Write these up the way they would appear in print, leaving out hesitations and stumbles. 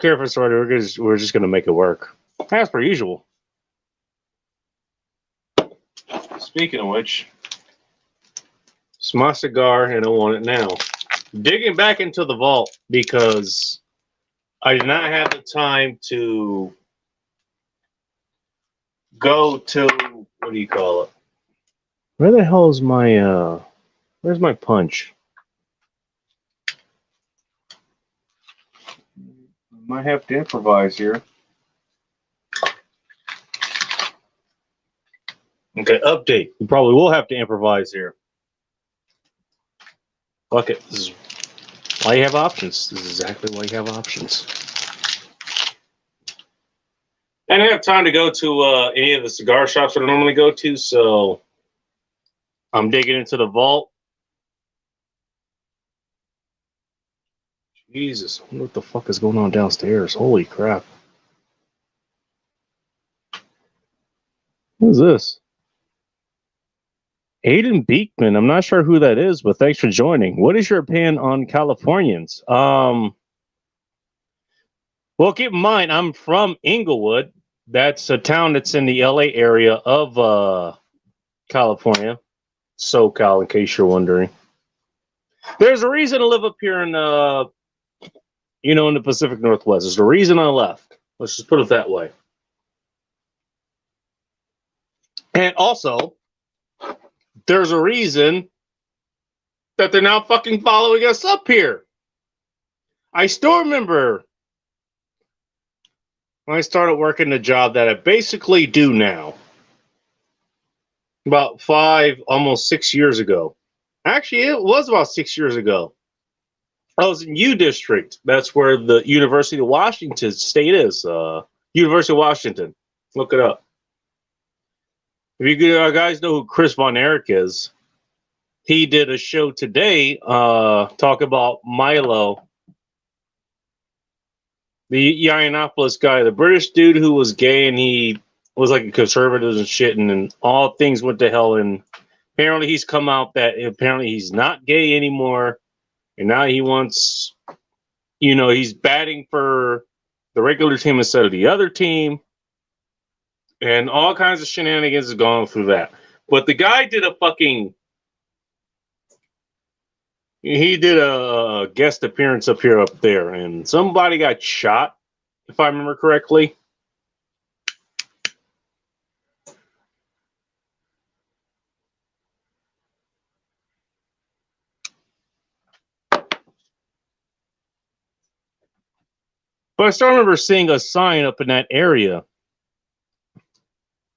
care if it's ready. We're just gonna make it work as per usual. Speaking of which, it's my cigar and I want it now. Digging back into the vault because I did not have the time to go to, what do you call it? Where the hell is my where's my punch? I might have to improvise here. Okay, update. We probably will have to improvise here. Fuck it. This is why you have options. This is exactly why you have options. I didn't have time to go to any of the cigar shops that I normally go to, so I'm digging into the vault. Jesus, I wonder what the fuck is going on downstairs. Holy crap. What is this? Aiden Beekman. I'm not sure who that is, but thanks for joining. What is your opinion on Californians? Well, keep in mind, I'm from Inglewood. That's a town that's in the LA area of California. SoCal, in case you're wondering. There's a reason to live up here in in the Pacific Northwest. There's the reason I left. Let's just put it that way. And also, there's a reason that they're now fucking following us up here. I still remember when I started working the job that I basically do now. About 5, almost 6 years ago. Actually, it was about 6 years ago. I was in U District. That's where the University of Washington State is. University of Washington. Look it up. If you guys know who Chris Von Erich is, he did a show today talk about Milo, the Yiannopoulos guy, the British dude who was gay and he was like a conservative and shit, and all things went to hell. And apparently he's come out that apparently he's not gay anymore. And now he wants, he's batting for the regular team instead of the other team. And all kinds of shenanigans have gone through that. But the guy did he did a guest appearance up there. And somebody got shot, if I remember correctly. But I still remember seeing a sign up in that area.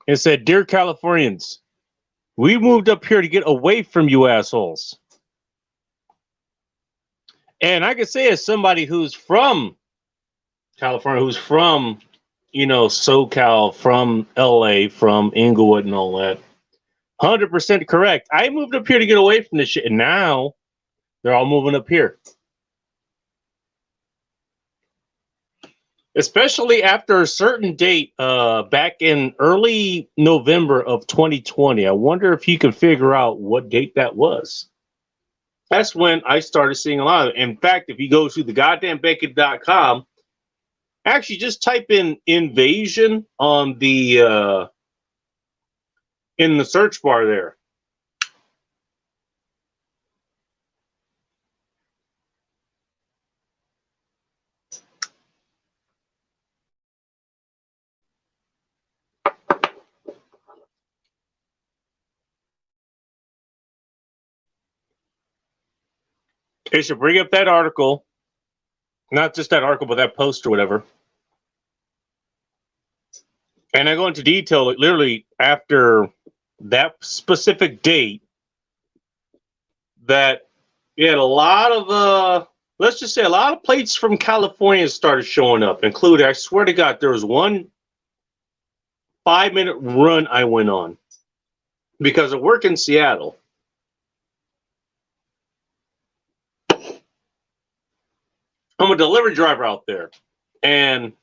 It said, "Dear Californians, we moved up here to get away from you assholes." And I could say as somebody who's from California, who's from, SoCal, from LA, from Inglewood and all that, 100% correct. I moved up here to get away from this shit. And now they're all moving up here. Especially after a certain date back in early November of 2020. I wonder if you can figure out what date that was. That's when I started seeing a lot of it. In fact, if you go to thegoddamnbacon.com, actually just type in invasion on the in the search bar there. They should bring up that article, not just that article, but that post or whatever. And I go into detail, like, literally after that specific date, that you had a lot of, let's just say a lot of plates from California started showing up, including, I swear to God, there was one 5-minute run I went on because I work in Seattle. I'm a delivery driver out there, and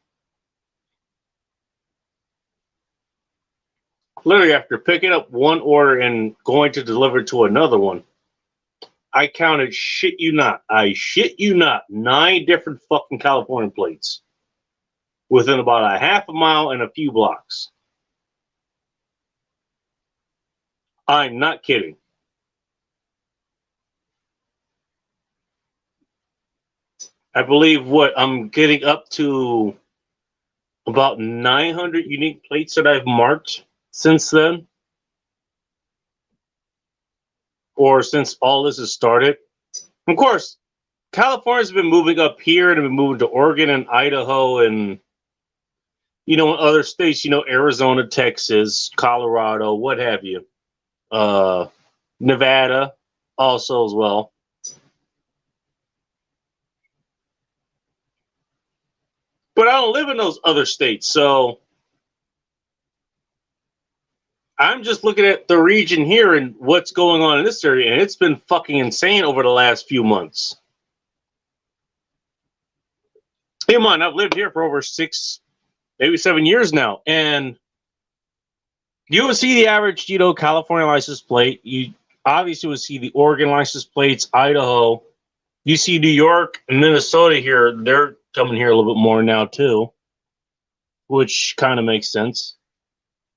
literally after picking up one order and going to deliver to another one, I counted, shit you not, 9 different fucking California plates. within about a half a mile and a few blocks. I'm not kidding. I believe I'm getting up to about 900 unique plates that I've marked since then, or since all this has started. Of course, California's been moving up here and been moving to Oregon and Idaho and, in other states, Arizona, Texas, Colorado, what have you. Nevada also as well. But I don't live in those other states, so I'm just looking at the region here and what's going on in this area, and it's been fucking insane over the last few months. Hey, man, I've lived here for over 6, maybe 7 years now, and you will see the average, California license plate. You obviously would see the Oregon license plates, Idaho. You see New York and Minnesota here. They're coming here a little bit more now, too, which kind of makes sense.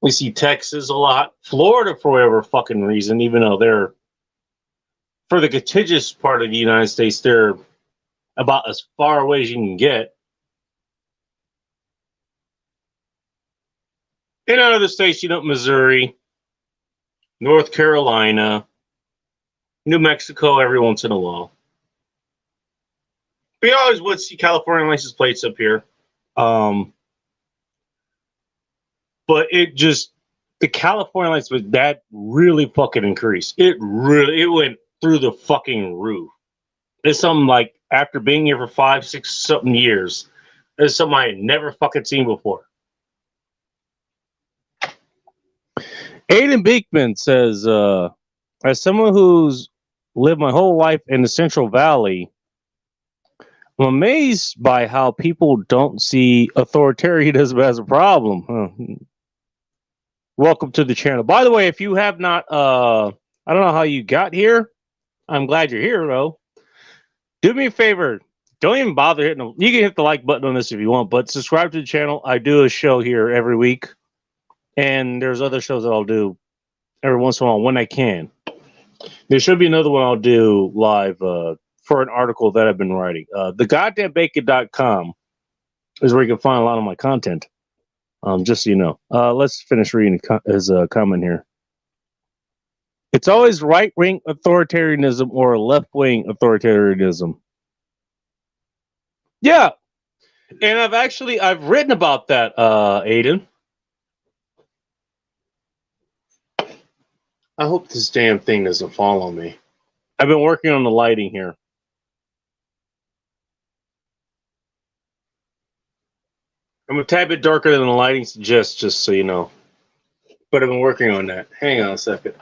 We see Texas a lot. Florida, for whatever fucking reason, even though they're, for the contiguous part of the United States, they're about as far away as you can get. In other states, Missouri, North Carolina, New Mexico every once in a while. We always would see California license plates up here. But the California license plate, that really fucking increased. It went through the fucking roof. It's something like, after being here for 5, 6 something years, it's something I had never fucking seen before. Aiden Beekman says, as someone who's lived my whole life in the Central Valley, I'm amazed by how people don't see authoritarianism as a problem. Welcome to the channel. By the way, if you have not, I don't know how you got here. I'm glad you're here, though. Do me a favor. Don't even bother hitting you can hit the like button on this if you want, but subscribe to the channel. I do a show here every week, and there's other shows that I'll do every once in a while when I can. There should be another one I'll do live for an article that I've been writing. TheGoddamnBacon.com is where you can find a lot of my content. Just so you know. Let's finish reading his comment here. It's always right-wing authoritarianism or left-wing authoritarianism. Yeah. And I've written about that, Aiden. I hope this damn thing doesn't fall on me. I've been working on the lighting here. I'm a tad bit darker than the lighting suggests, just so you know. But I've been working on that. Hang on a second.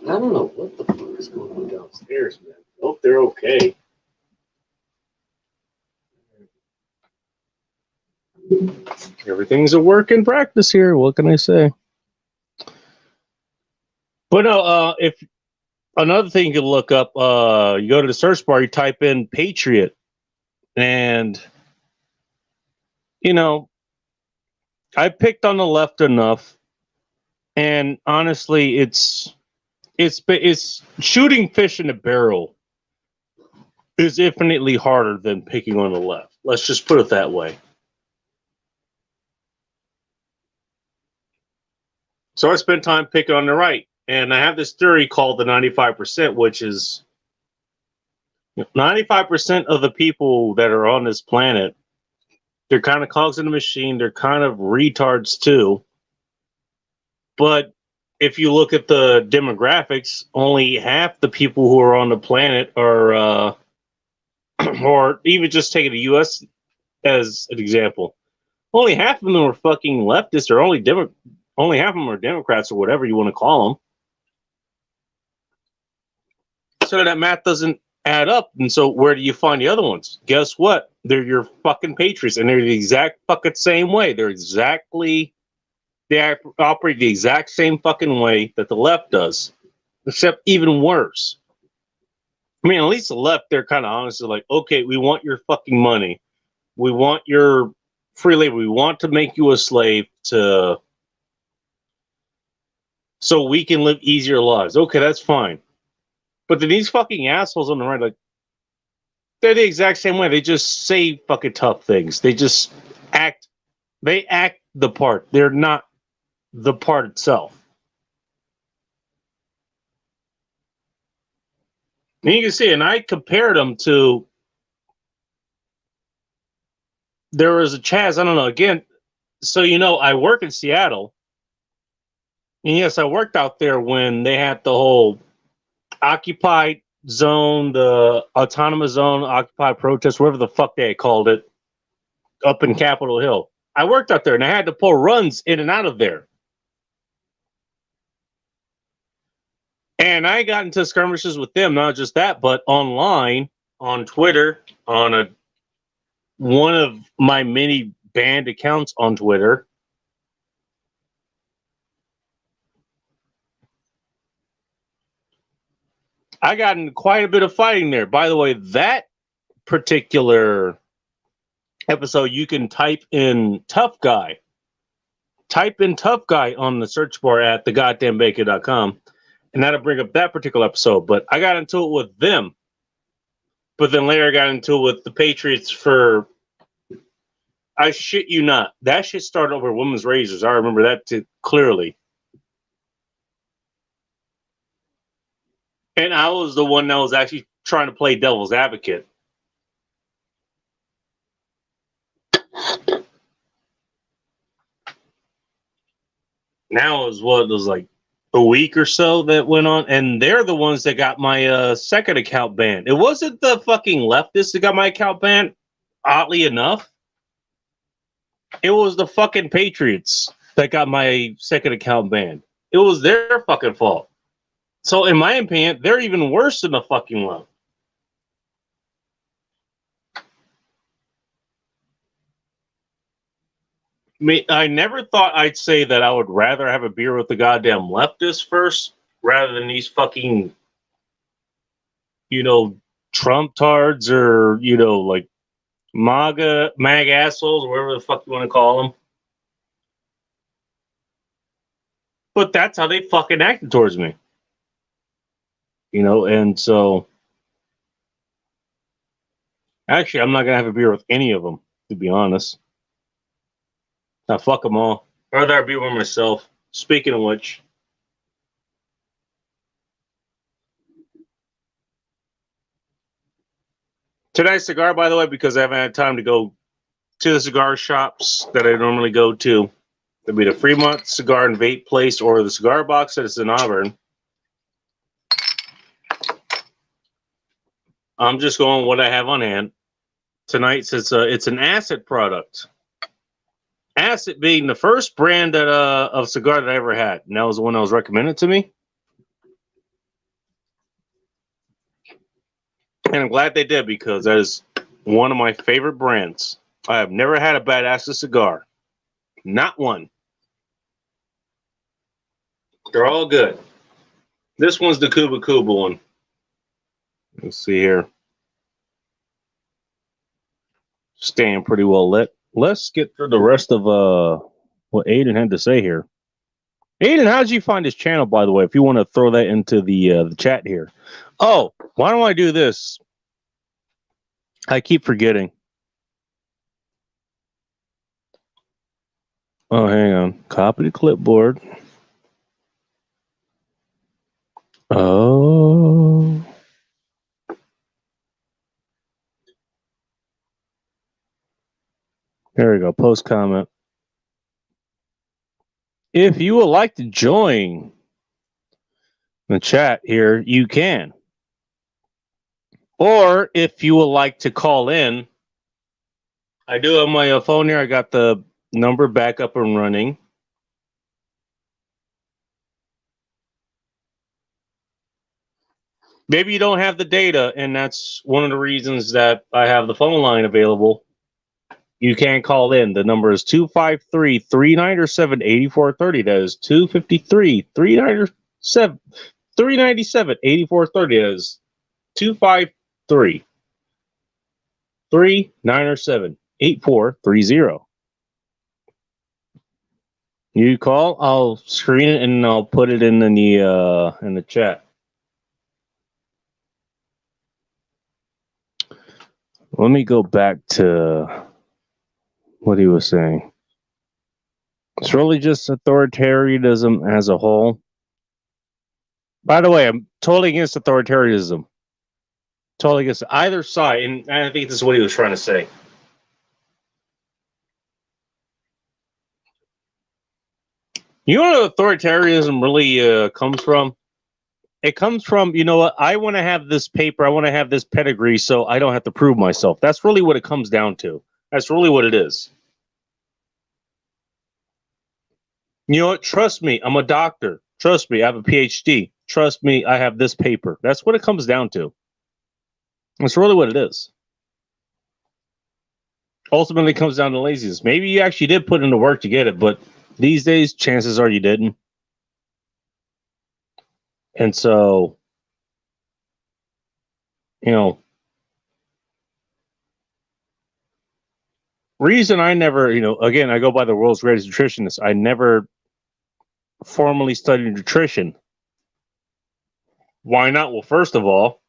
I don't know what the fuck is going on downstairs, man. I hope they're okay. Everything's a work in practice here. What can I say? But no, if another thing you can look up, you go to the search bar, you type in Patriot, and I picked on the left enough, and honestly, it's shooting fish in a barrel is infinitely harder than picking on the left. Let's just put it that way. So I spent time picking on the right. And I have this theory called the 95%, which is 95% of the people that are on this planet, they're kind of cogs in the machine. They're kind of retards too. But if you look at the demographics, only half the people who are on the planet are, or even just taking the U.S. as an example, only half of them are fucking leftists, or only half of them are Democrats, or whatever you want to call them. So that math doesn't add up. And so where do you find the other ones? Guess what? They're your fucking patriots, and they're the exact fucking same way. They operate the exact same fucking way that the left does. except even worse. I mean, at least the left, they're kind of honest. They're like, okay, we want your fucking money. We want your free labor. We want to make you a slave so we can live easier lives. Okay, that's fine. But then these fucking assholes on the right, like, they're the exact same way. They just say fucking tough things. They just act the part. They're not the part itself. And you can see, and I compared them to, there was a Chaz, I don't know, again, so I work in Seattle. And yes, I worked out there when they had the whole occupied zone, the autonomous zone, occupied protest, whatever the fuck they called it, up in Capitol Hill. I worked out there and I had to pull runs in and out of there. And I got into skirmishes with them, not just that, but online, on Twitter, on one of my many banned accounts on Twitter. I got in quite a bit of fighting there. By the way, that particular episode, you can type in tough guy. Type in tough guy on the search bar at thegoddamnbacon.com, and that'll bring up that particular episode. But I got into it with them. But then later I got into it with the Patriots for, I shit you not, that shit started over women's razors. I remember that clearly. And I was the one that was actually trying to play devil's advocate. Now it was like a week or so that went on, and they're the ones that got my second account banned. It wasn't the fucking leftists that got my account banned, oddly enough. It was the fucking Patriots that got my second account banned. It was their fucking fault. So in my opinion, they're even worse than the fucking left. I never thought I'd say that I would rather have a beer with the goddamn leftists first rather than these fucking, Trump tards or, like mag assholes, whatever the fuck you want to call them. But that's how they fucking acted towards me. And so actually, I'm not going to have a beer with any of them, to be honest. Now, fuck them all. I'd rather be with myself. Speaking of which, tonight's cigar, by the way, because I haven't had time to go to the cigar shops that I normally go to. It'll be the Fremont Cigar and Vape Place or the Cigar Box that is in Auburn. I'm just going with what I have on hand. Tonight, since it's an Acid product. Acid being the first brand of cigar that I ever had. And that was the one that was recommended to me. And I'm glad they did, because that is one of my favorite brands. I have never had a bad Acid cigar. Not one. They're all good. This one's the Cuba Cuba one. Let's see here. Staying pretty well lit. Let's get through the rest of what Aiden had to say here. Aiden, how did you find his channel, by the way? If you want to throw that into the chat here. Oh, why don't I do this? I keep forgetting. Oh, hang on. Copy the clipboard. Oh. There we go. Post comment. If you would like to join the chat here, you can. Or if you would like to call in, I do have my phone here. I got the number back up and running. Maybe you don't have the data, and that's one of the reasons that I have the phone line available. You can call in. The number is 253-397-8430. That is 253-397-8430. 397 8430 is 253 397 8430. You call, I'll screen it and I'll put it in the chat. Let me go back to what he was saying. It's really just authoritarianism as a whole. By the way, I'm totally against authoritarianism. Totally against either side, and I think this is what he was trying to say. You know what authoritarianism really comes from? It comes from, you know what, I want to have this paper, I want to have this pedigree so I don't have to prove myself. That's really what it comes down to. That's really what it is. You know what? Trust me, I'm a doctor. Trust me, I have a PhD. Trust me, I have this paper. That's what it comes down to. That's really what it is. Ultimately, it comes down to laziness. Maybe you actually did put in the work to get it, but these days, chances are you didn't. And so, you know, reason I never, again, I go by the world's greatest nutritionist. I never formally studied nutrition. Why not? Well, first of all,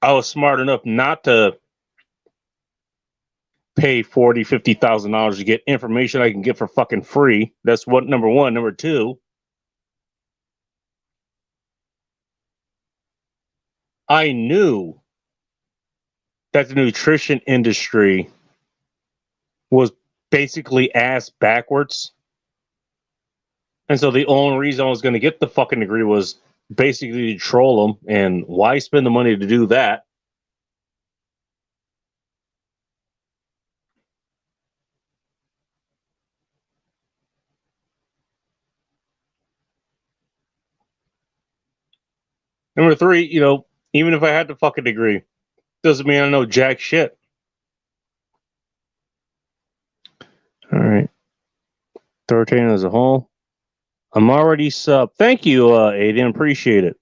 I was smart enough not to pay $40,000-$50,000 to get information I can get for fucking free. That's what number one. Number two, I knew that the nutrition industry was basically ass backwards. And so the only reason I was going to get the fucking degree was basically to troll them. And why spend the money to do that? Number three, even if I had the fucking degree, doesn't mean I know jack shit. All right. Authoritarian as a whole. I'm already sub. Thank you, Aiden. Appreciate it.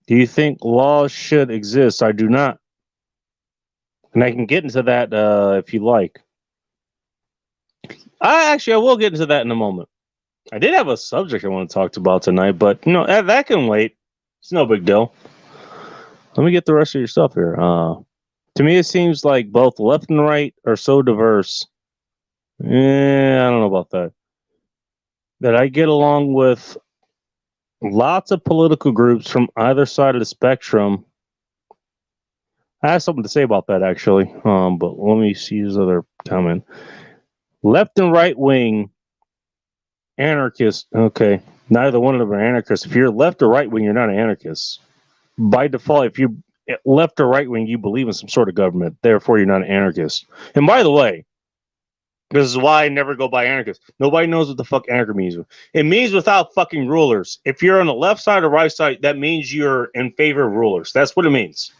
Do you think laws should exist? I do not. And I can get into that if you like. I will get into that in a moment. I did have a subject I want to talk about tonight, but that can wait. It's no big deal. Let me get the rest of your stuff here. To me, it seems like both left and right are so diverse. I don't know about that. That I get along with lots of political groups from either side of the spectrum. I have something to say about that, actually. But let me see his other comment. Left and right wing anarchists. Okay. Neither one of them are anarchists. If you're left or right wing, you're not an anarchist. By default, if you're left or right wing, you believe in some sort of government. Therefore, you're not an anarchist. And by the way, this is why I never go by anarchist. Nobody knows what the fuck anarchy means. It means without fucking rulers. If you're on the left side or right side, that means you're in favor of rulers. That's what it means.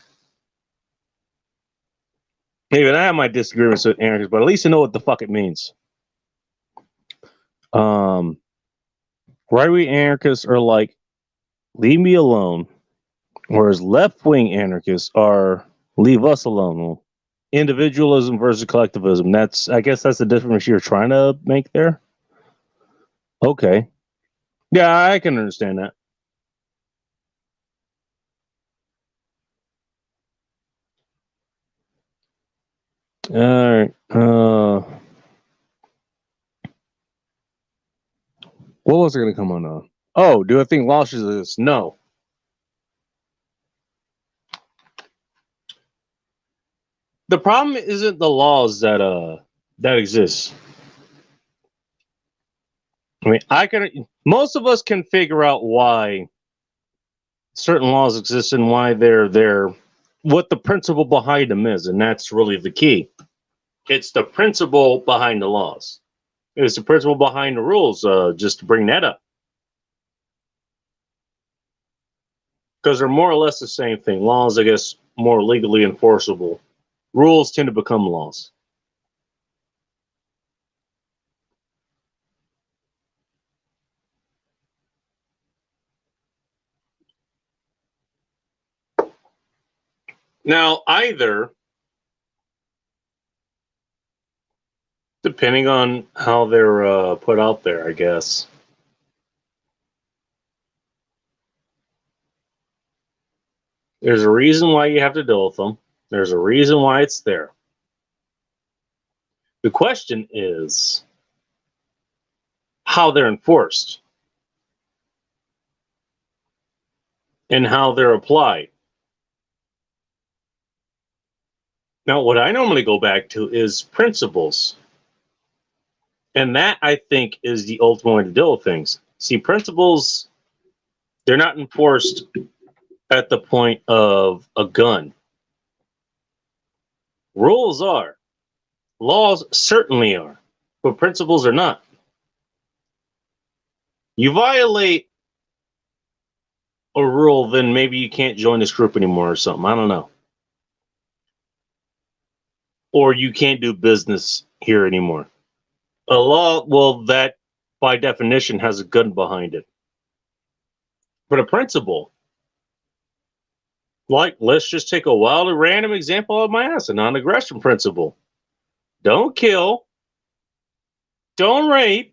Even I have my disagreements with anarchists, but at least I know what the fuck it means. Right-wing anarchists are like, leave me alone. Whereas left-wing anarchists are, leave us alone. Individualism versus collectivism. I guess that's the difference you're trying to make there. Okay. Yeah, I can understand that. All right. What was I going to come on? Oh, do I think law should exist? No. The problem isn't the laws that exist. I mean, most of us can figure out why certain laws exist and why they're what the principle behind them is, and that's really the key. It's the principle behind the laws. It's the principle behind the rules, just to bring that up. Because they're more or less the same thing. Laws, I guess, more legally enforceable. Rules tend to become laws. Now, either, depending on how they're put out there, I guess. There's a reason why you have to deal with them. There's a reason why it's there. The question is how they're enforced and how they're applied. Now, what I normally go back to is principles. And that, I think, is the ultimate way to deal with things. See, principles, they're not enforced at the point of a gun. Rules are. Laws certainly are. But principles are not. You violate a rule, then maybe you can't join this group anymore or something. I don't know. Or you can't do business here anymore. A law, well, that by definition has a gun behind it. But a principle, like, let's just take a wild and random example out of my ass, a non-aggression principle. Don't kill, don't rape,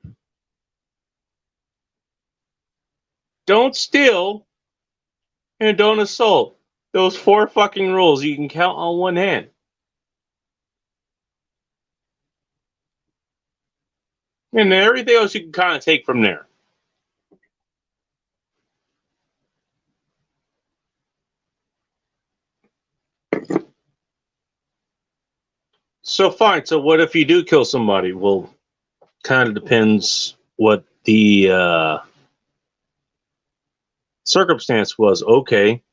don't steal, and don't assault. Those 4 fucking rules you can count on one hand. And then everything else you can kind of take from there. So fine. So what if you do kill somebody? Well, kind of depends what the circumstance was. Okay.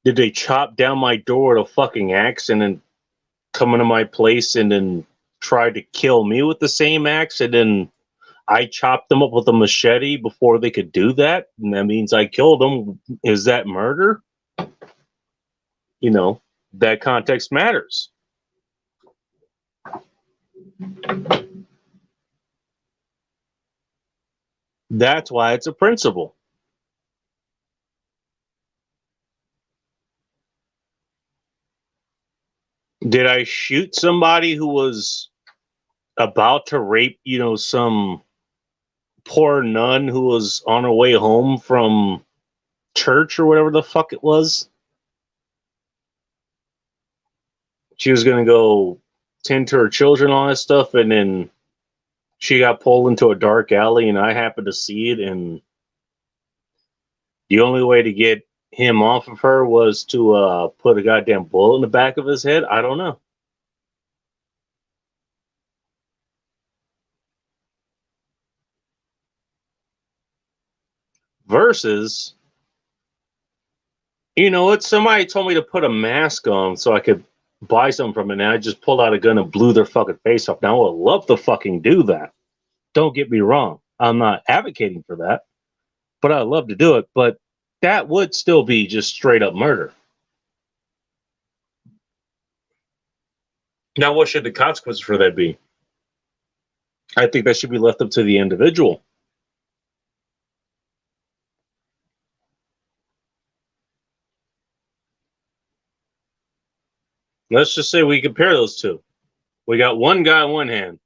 Did they chop down my door with a fucking axe and then come into my place and then try to kill me with the same axe, and then I chopped them up with a machete before they could do that? And that means I killed them. Is that murder? You know, that context matters. That's why it's a principle. Did I shoot somebody who was about to rape, some poor nun who was on her way home from church or whatever the fuck it was? She was going to go tend to her children, all that stuff, and then she got pulled into a dark alley, and I happened to see it, and the only way to get him off of her was to put a goddamn bullet in the back of his head. I don't know. Versus, you know what? Somebody told me to put a mask on so I could buy something from it, and I just pulled out a gun and blew their fucking face off. Now I would love to fucking do that. Don't get me wrong. I'm not advocating for that, but I'd love to do it. But that would still be just straight up murder. Now, what should the consequences for that be? I think that should be left up to the individual. Let's just say we compare those two. We got one guy on one hand.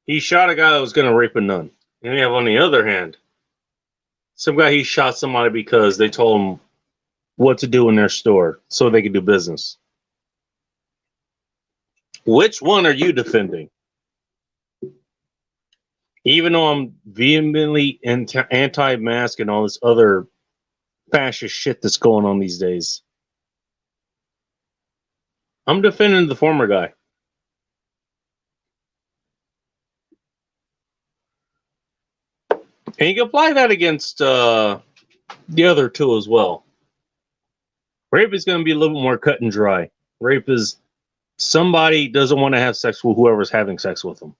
He shot a guy that was going to rape a nun. And we have on the other hand, some guy, he shot somebody because they told him what to do in their store so they could do business. Which one are you defending? Even though I'm vehemently anti-mask and all this other fascist shit that's going on these days, I'm defending the former guy. And you can apply that against the other two as well. Rape is going to be a little bit more cut and dry. Rape is somebody doesn't want to have sex with whoever's having sex with them.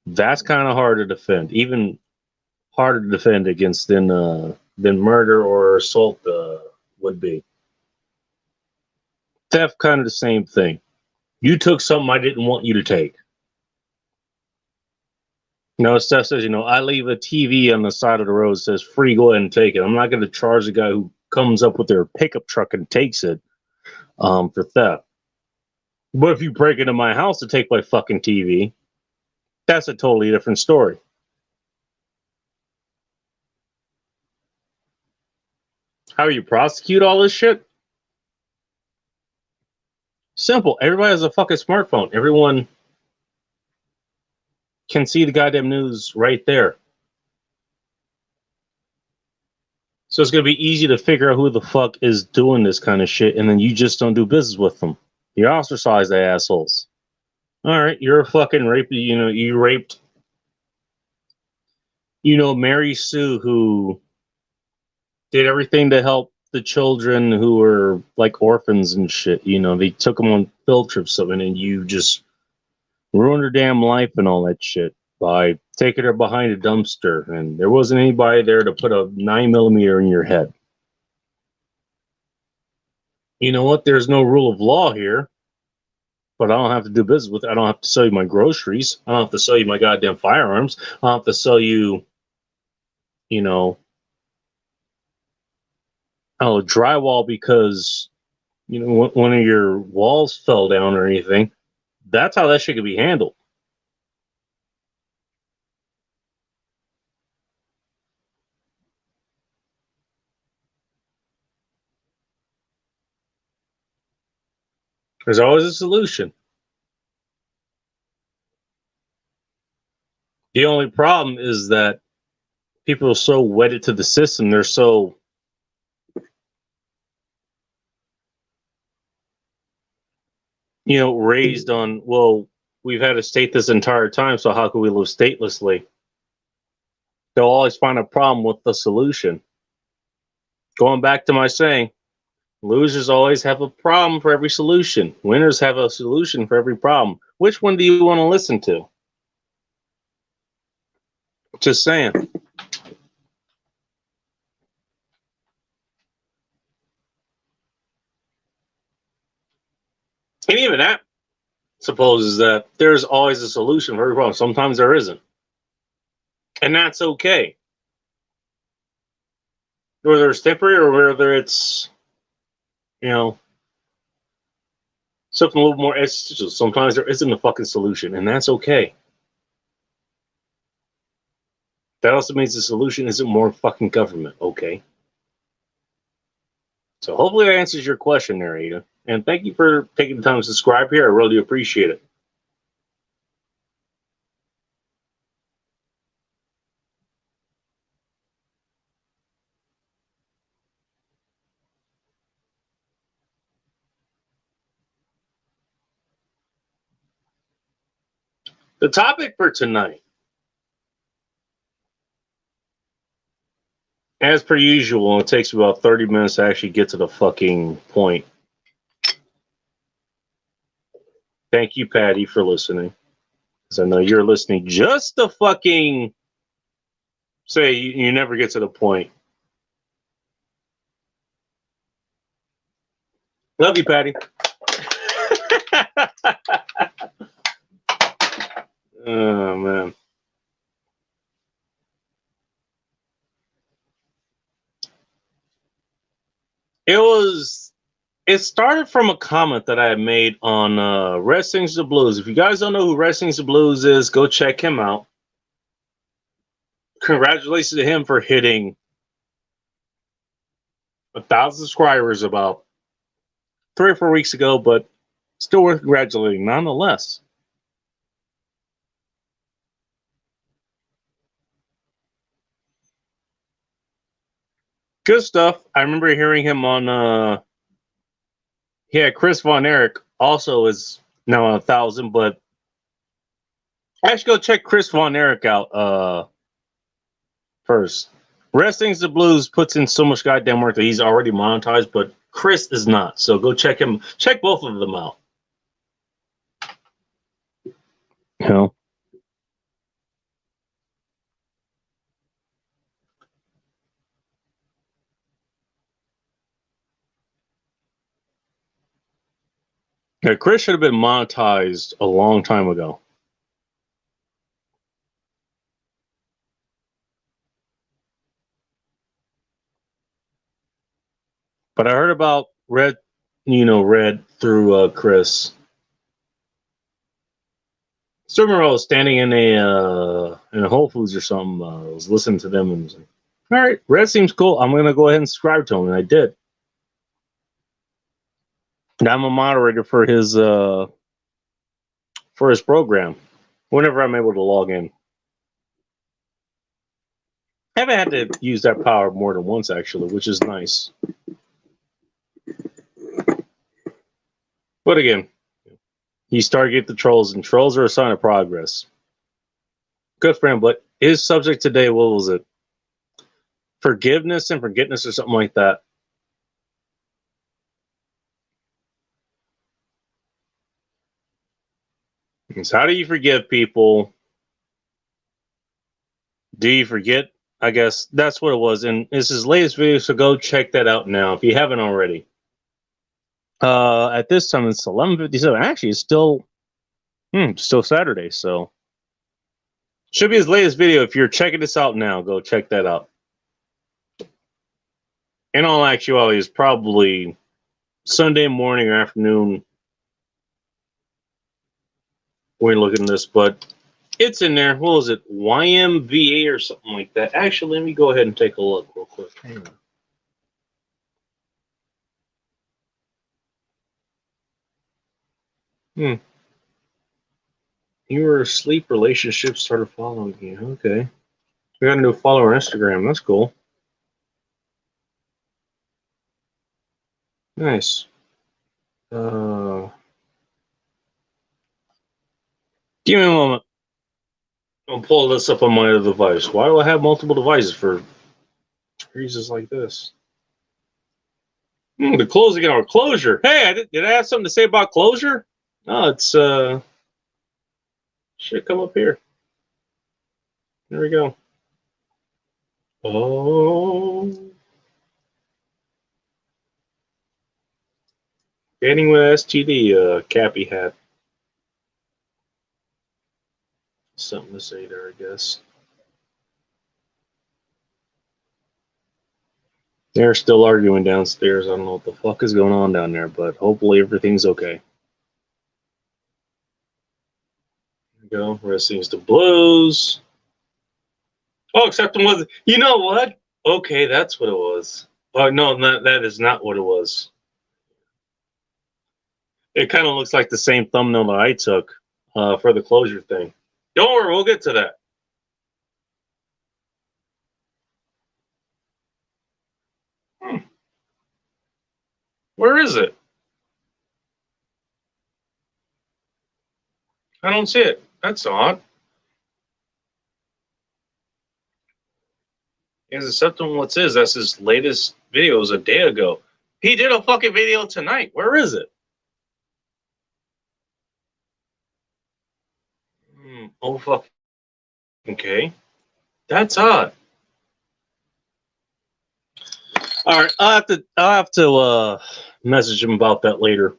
That's kind of hard to defend. Even harder to defend against than murder or assault would be. Theft, kind of the same thing. You took something I didn't want you to take. Steph says, I leave a TV on the side of the road that says free, go ahead and take it. I'm not going to charge the guy who comes up with their pickup truck and takes it for theft. But if you break into my house to take my fucking TV, that's a totally different story. How you prosecute all this shit? Simple. Everybody has a fucking smartphone. Everyone can see the goddamn news right there. So it's going to be easy to figure out who the fuck is doing this kind of shit, and then you just don't do business with them. You ostracize the assholes. All right, you're a fucking rape. You raped. Mary Sue, who did everything to help the children who were like orphans and shit. They took them on field trips, and you just ruined her damn life and all that shit by taking her behind a dumpster, and there wasn't anybody there to put a 9mm in your head. You know what? There's no rule of law here, but I don't have to do business with it. I don't have to sell you my groceries. I don't have to sell you my goddamn firearms. I don't have to sell you, drywall because, one of your walls fell down or anything. That's how that shit could be handled. There's always a solution. The only problem is that people are so wedded to the system. They're so raised on, well, we've had a state this entire time, so how can we live statelessly? They'll always find a problem with the solution. Going back to my saying, losers always have a problem for every solution. Winners have a solution for every problem. Which one do you want to listen to? Just saying. And even that supposes that there's always a solution for every problem. Sometimes there isn't. And that's okay. Whether it's temporary or whether it's, something a little more existential. Sometimes there isn't a fucking solution, and that's okay. That also means the solution isn't more fucking government, okay? So hopefully that answers your question there, Ada. And thank you for taking the time to subscribe here. I really appreciate it. The topic for tonight, as per usual, it takes about 30 minutes to actually get to the fucking point. Thank you, Patty, for listening. Because I know you're listening just to fucking say you never get to the point. Love you, Patty. Oh, man. It started from a comment that I had made on Red Sings the Blues. If you guys don't know who Red Sings the Blues is, go check him out. Congratulations to him for hitting 1,000 subscribers about 3 or 4 weeks ago, but still worth congratulating nonetheless. Good stuff. I remember hearing him on Chris Von Erich also is now on 1,000, but actually go check Chris Von Erich out first. Red Sings the Blues puts in so much goddamn work that he's already monetized, but Chris is not. So go check him. Check both of them out. Yeah, Chris should have been monetized a long time ago. But I heard about Red, Red through Chris. Still remember I was standing in a Whole Foods or something. I was listening to them and was like, all right, Red seems cool. I'm gonna go ahead and subscribe to him, and I did. And I'm a moderator for his program whenever I'm able to log in. I haven't had to use that power more than once actually, which is nice. But again, you start get the trolls, and trolls are a sign of progress. Good friend, but his subject today, what was it? Forgiveness and forgiveness or something like that. It's how do you forgive people? Do you forget? I guess that's what it was. And it's his latest video, so go check that out now if you haven't already. At this time it's 11:57. Actually, it's still Saturday, so should be his latest video. If you're checking this out now, go check that out. In all actuality, it's probably Sunday morning or afternoon when you're looking at this, but it's in there. What was it? YMVA or something like that. Actually, let me go ahead and take a look real quick. Hang on. You were asleep, relationship started following you. Okay. We got a new follower on Instagram. That's cool. Nice. Give me a moment. I'll pull this up on my other device. Why do I have multiple devices for reasons like this? The closing hour. Closure. Hey, did I have something to say about closure? No, it's should come up here. There we go. Oh. Dating with STD, Cappy had something to say there, I guess. They're still arguing downstairs. I don't know what the fuck is going on down there, but hopefully everything's okay. There we go. Rest seems to blues. Oh, except it was. You know what? Okay, that's what it was. Oh no, that is not what it was. It kind of looks like the same thumbnail that I took for the closure thing. Don't worry, we'll get to that. Where is it? I don't see it. That's odd. Is accepting what's his? That's his latest video. It was a day ago. He did a fucking video tonight. Where is it? Oh fuck. Okay, that's odd. All right, I'll have to message him about that later.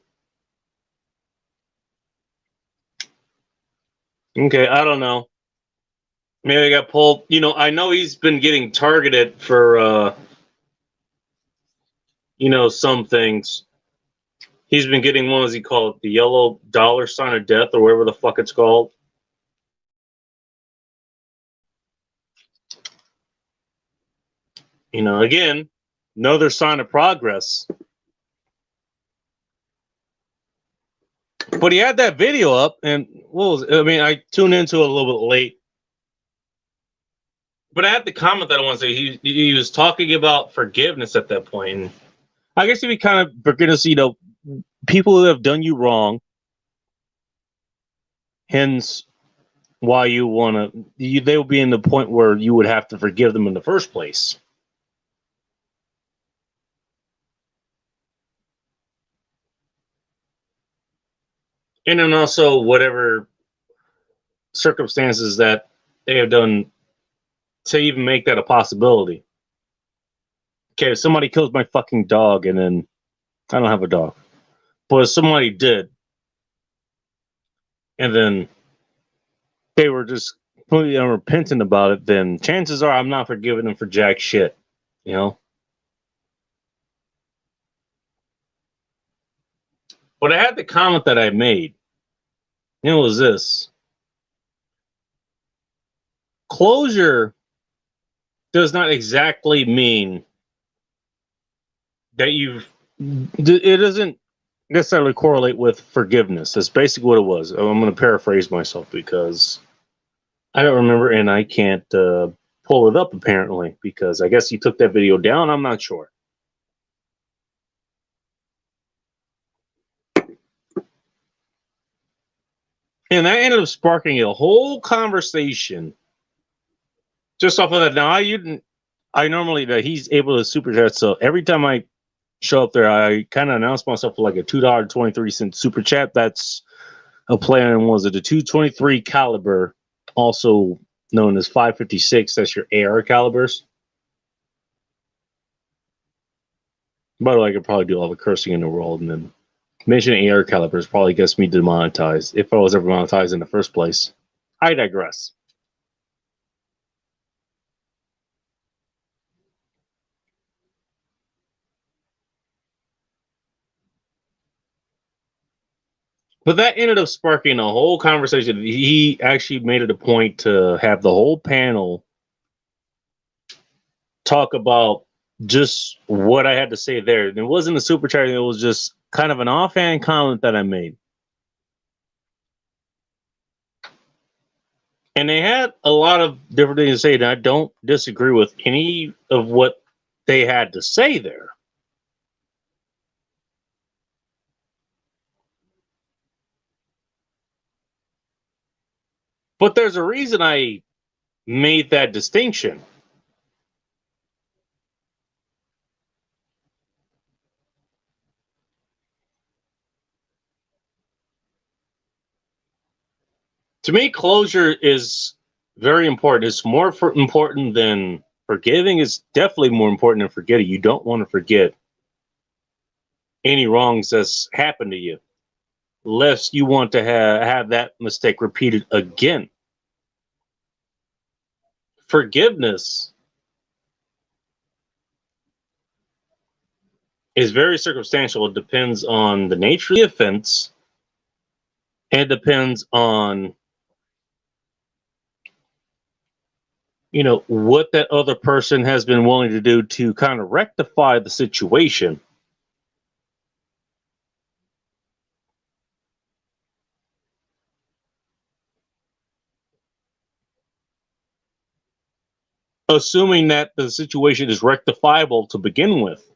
Okay, I don't know. Maybe I got pulled. I know he's been getting targeted for some things. He's been getting what does he call it? The yellow dollar sign of death or whatever the fuck it's called. Again, another sign of progress. But he had that video up, and I tuned into it a little bit late. But I had the comment that I want to say. He was talking about forgiveness at that point. And I guess if you kind of forgiveness, people who have done you wrong, hence why you want to, they will be in the point where you would have to forgive them in the first place. And then also whatever circumstances that they have done to even make that a possibility. Okay, if somebody kills my fucking dog and then I don't have a dog, but if somebody did and then they were just completely unrepentant about it, then chances are I'm not forgiving them for jack shit, But I had the comment that I made. It was this: closure does not exactly mean that you've. It doesn't necessarily correlate with forgiveness. That's basically what it was. I'm going to paraphrase myself because I don't remember and I can't pull it up apparently because I guess he took that video down. I'm not sure. And that ended up sparking a whole conversation just off of that. Now I normally he's able to super chat, so every time I show up there, I kind of announce myself for like a $2.23 super chat. That's a plan. Was it a 223 caliber, also known as 556? That's your AR calibers. By the way, I could probably do all the cursing in the world, and then mentioning AR calibers probably gets me demonetized if I was ever monetized in the first place. I digress. But that ended up sparking a whole conversation. He actually made it a point to have the whole panel talk about just what I had to say there. It wasn't a super chat, it was just kind of an offhand comment that I made. And they had a lot of different things to say, and I don't disagree with any of what they had to say there. But there's a reason I made that distinction. To me, closure is very important. It's more important than forgiving. It's definitely more important than forgetting. You don't want to forget any wrongs that's happened to you, lest you want to have that mistake repeated again. Forgiveness is very circumstantial. It depends on the nature of the offense, and it depends on what that other person has been willing to do to kind of rectify the situation. Assuming that the situation is rectifiable to begin with.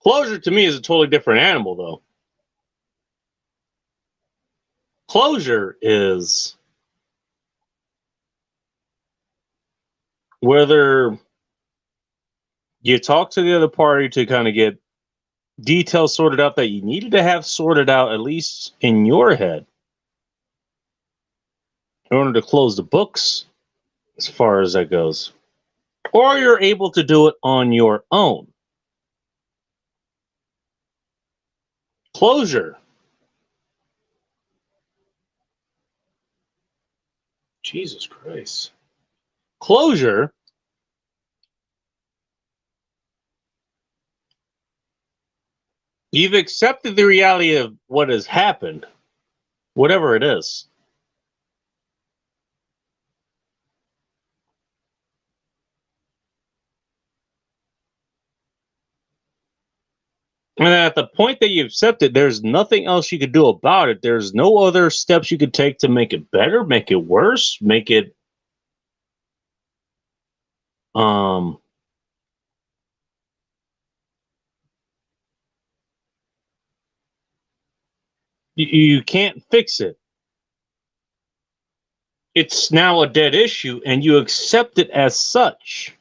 Closure to me is a totally different animal, though. Closure is whether you talk to the other party to kind of get details sorted out that you needed to have sorted out, at least in your head, in order to close the books as far as that goes. Or you're able to do it on your own. Closure. Jesus Christ. Closure you've accepted the reality of what has happened, whatever it is. And at the point that you accept it, there's nothing else you could do about it. There's no other steps you could take to make it better, make it worse, make it um you can't fix it. It's now a dead issue and you accept it as such.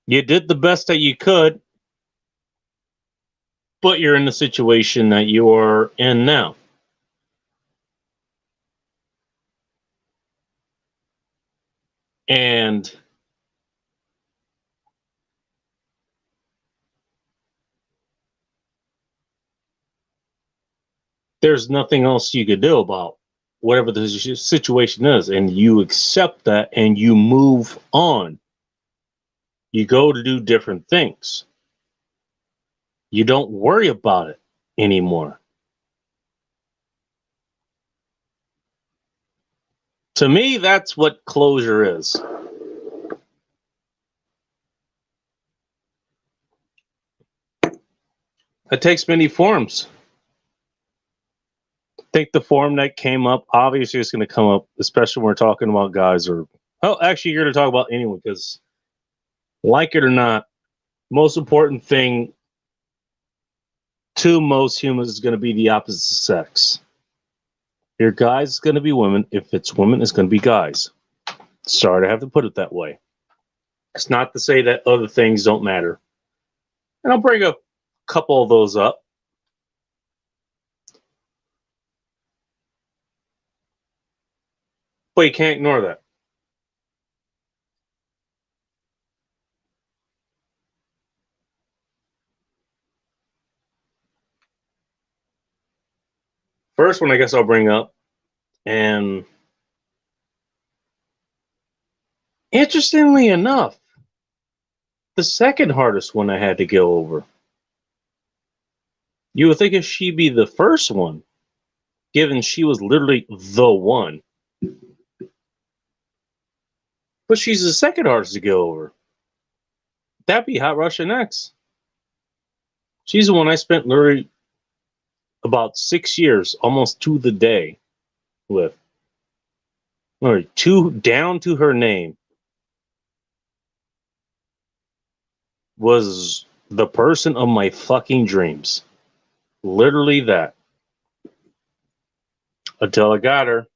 You did the best that you could, but you're in the situation that you are in now. And there's nothing else you could do about whatever the situation is, and you accept that and you move on. You go to do different things. You don't worry about it anymore. To me, that's what closure is. It takes many forms. I think the form that came up, obviously, it's going to come up, especially when we're talking about guys or, well, actually, you're going to talk about anyone because, like it or not, most important thing to most humans is going to be the opposite sex. If your guys, it's going to be women. If it's women, it's going to be guys. Sorry to have to put it that way. It's not to say that other things don't matter. And I'll bring a couple of those up. But you can't ignore that. First one, I guess I'll bring up, and interestingly enough, the second hardest one I had to go over. You would think if she'd be the first one, given she was literally the one. But she's the second hardest to go over. That'd be Hot Russian X. She's the one I spent literally about 6 years, almost to the day, with. Literally, down to her name. Was the person of my fucking dreams. Literally that. Until I got her.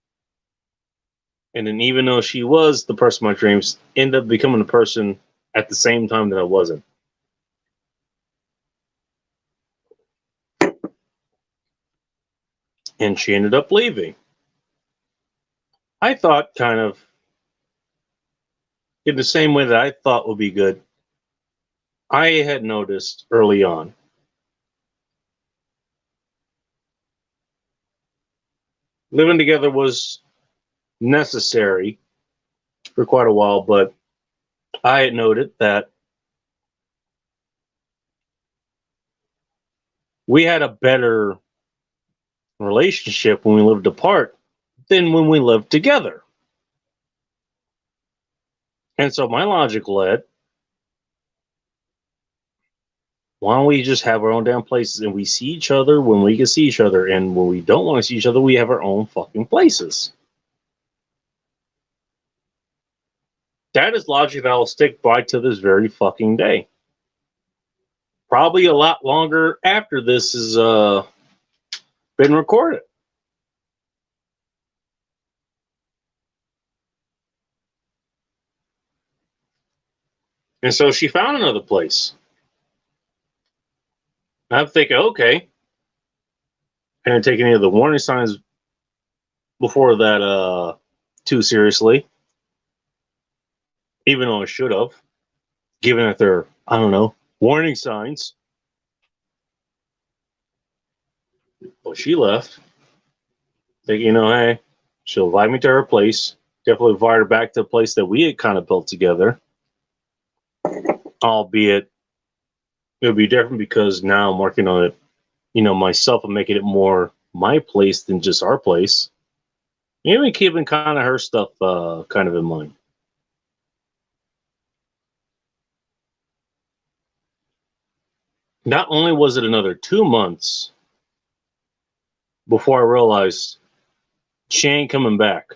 And then even though she was the person of my dreams, ended up becoming a person at the same time that I wasn't. And she ended up leaving. I thought kind of in the same way that I thought would be good. I had noticed early on living together was necessary for quite a while, but I had noted that we had a better relationship when we lived apart than when we lived together. And so my logic led, why don't we just have our own damn places and we see each other when we can see each other, and when we don't want to see each other, we have our own fucking places. That is logic that I'll stick by to this very fucking day. Probably a lot longer after this has been recorded. And so she found another place. I'm thinking, okay. I didn't take any of the warning signs before that too seriously. Even though I should have. Given that they're, I don't know, warning signs. Well, she left. Thinking, hey, she'll invite me to her place. Definitely invite her back to the place that we had kind of built together. Albeit, it would be different because now I'm working on it, myself, and making it more my place than just our place. Even keeping kind of her stuff kind of in mind. Not only was it another 2 months before I realized she ain't coming back,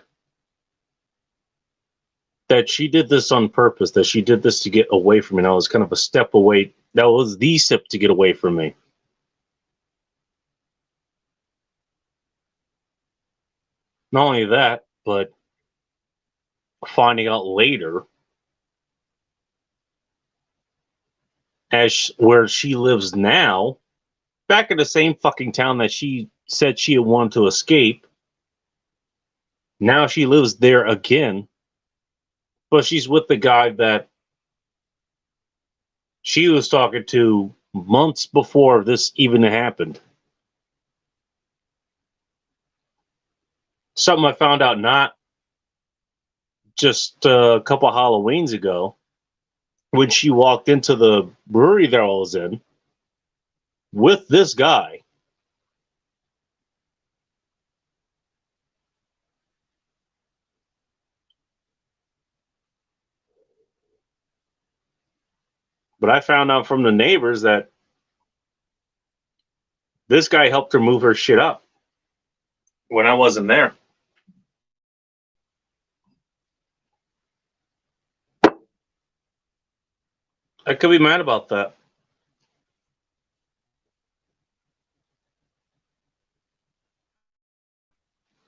that she did this on purpose, that she did this to get away from me. And I was kind of a step away. That was the step to get away from me. Not only that, but finding out later, where she lives now, back in the same fucking town that she said she had wanted to escape. Now she lives there again, but she's with the guy that she was talking to months before this even happened. something I found out not just a couple Halloweens ago when she walked into the brewery that I was in with this guy. But I found out from the neighbors that this guy helped her move her shit up when I wasn't there. I could be mad about that.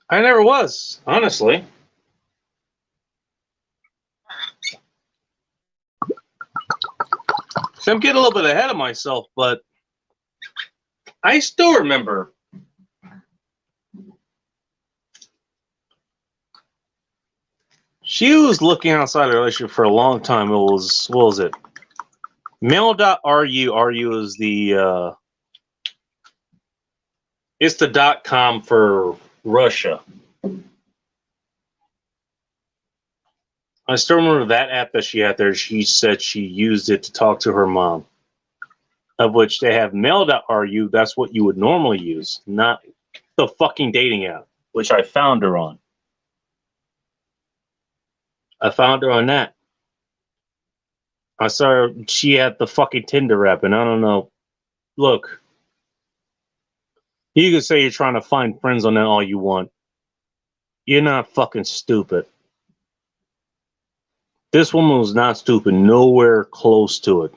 I never was, honestly. So I'm getting a little bit ahead of myself, but I still remember she was looking outside the relationship for a long time. It was, what was it? Mail.ru. RU is the it's the .com for Russia. I still remember that app that she had there. She said she used it to talk to her mom, of which they have Mail.ru. That's what you would normally use, not the fucking dating app, which I found her on. I found her on that. I saw her, she had the fucking Tinder app, and I don't know. Look, you can say you're trying to find friends on that all you want. You're not fucking stupid. This woman was not stupid, nowhere close to it.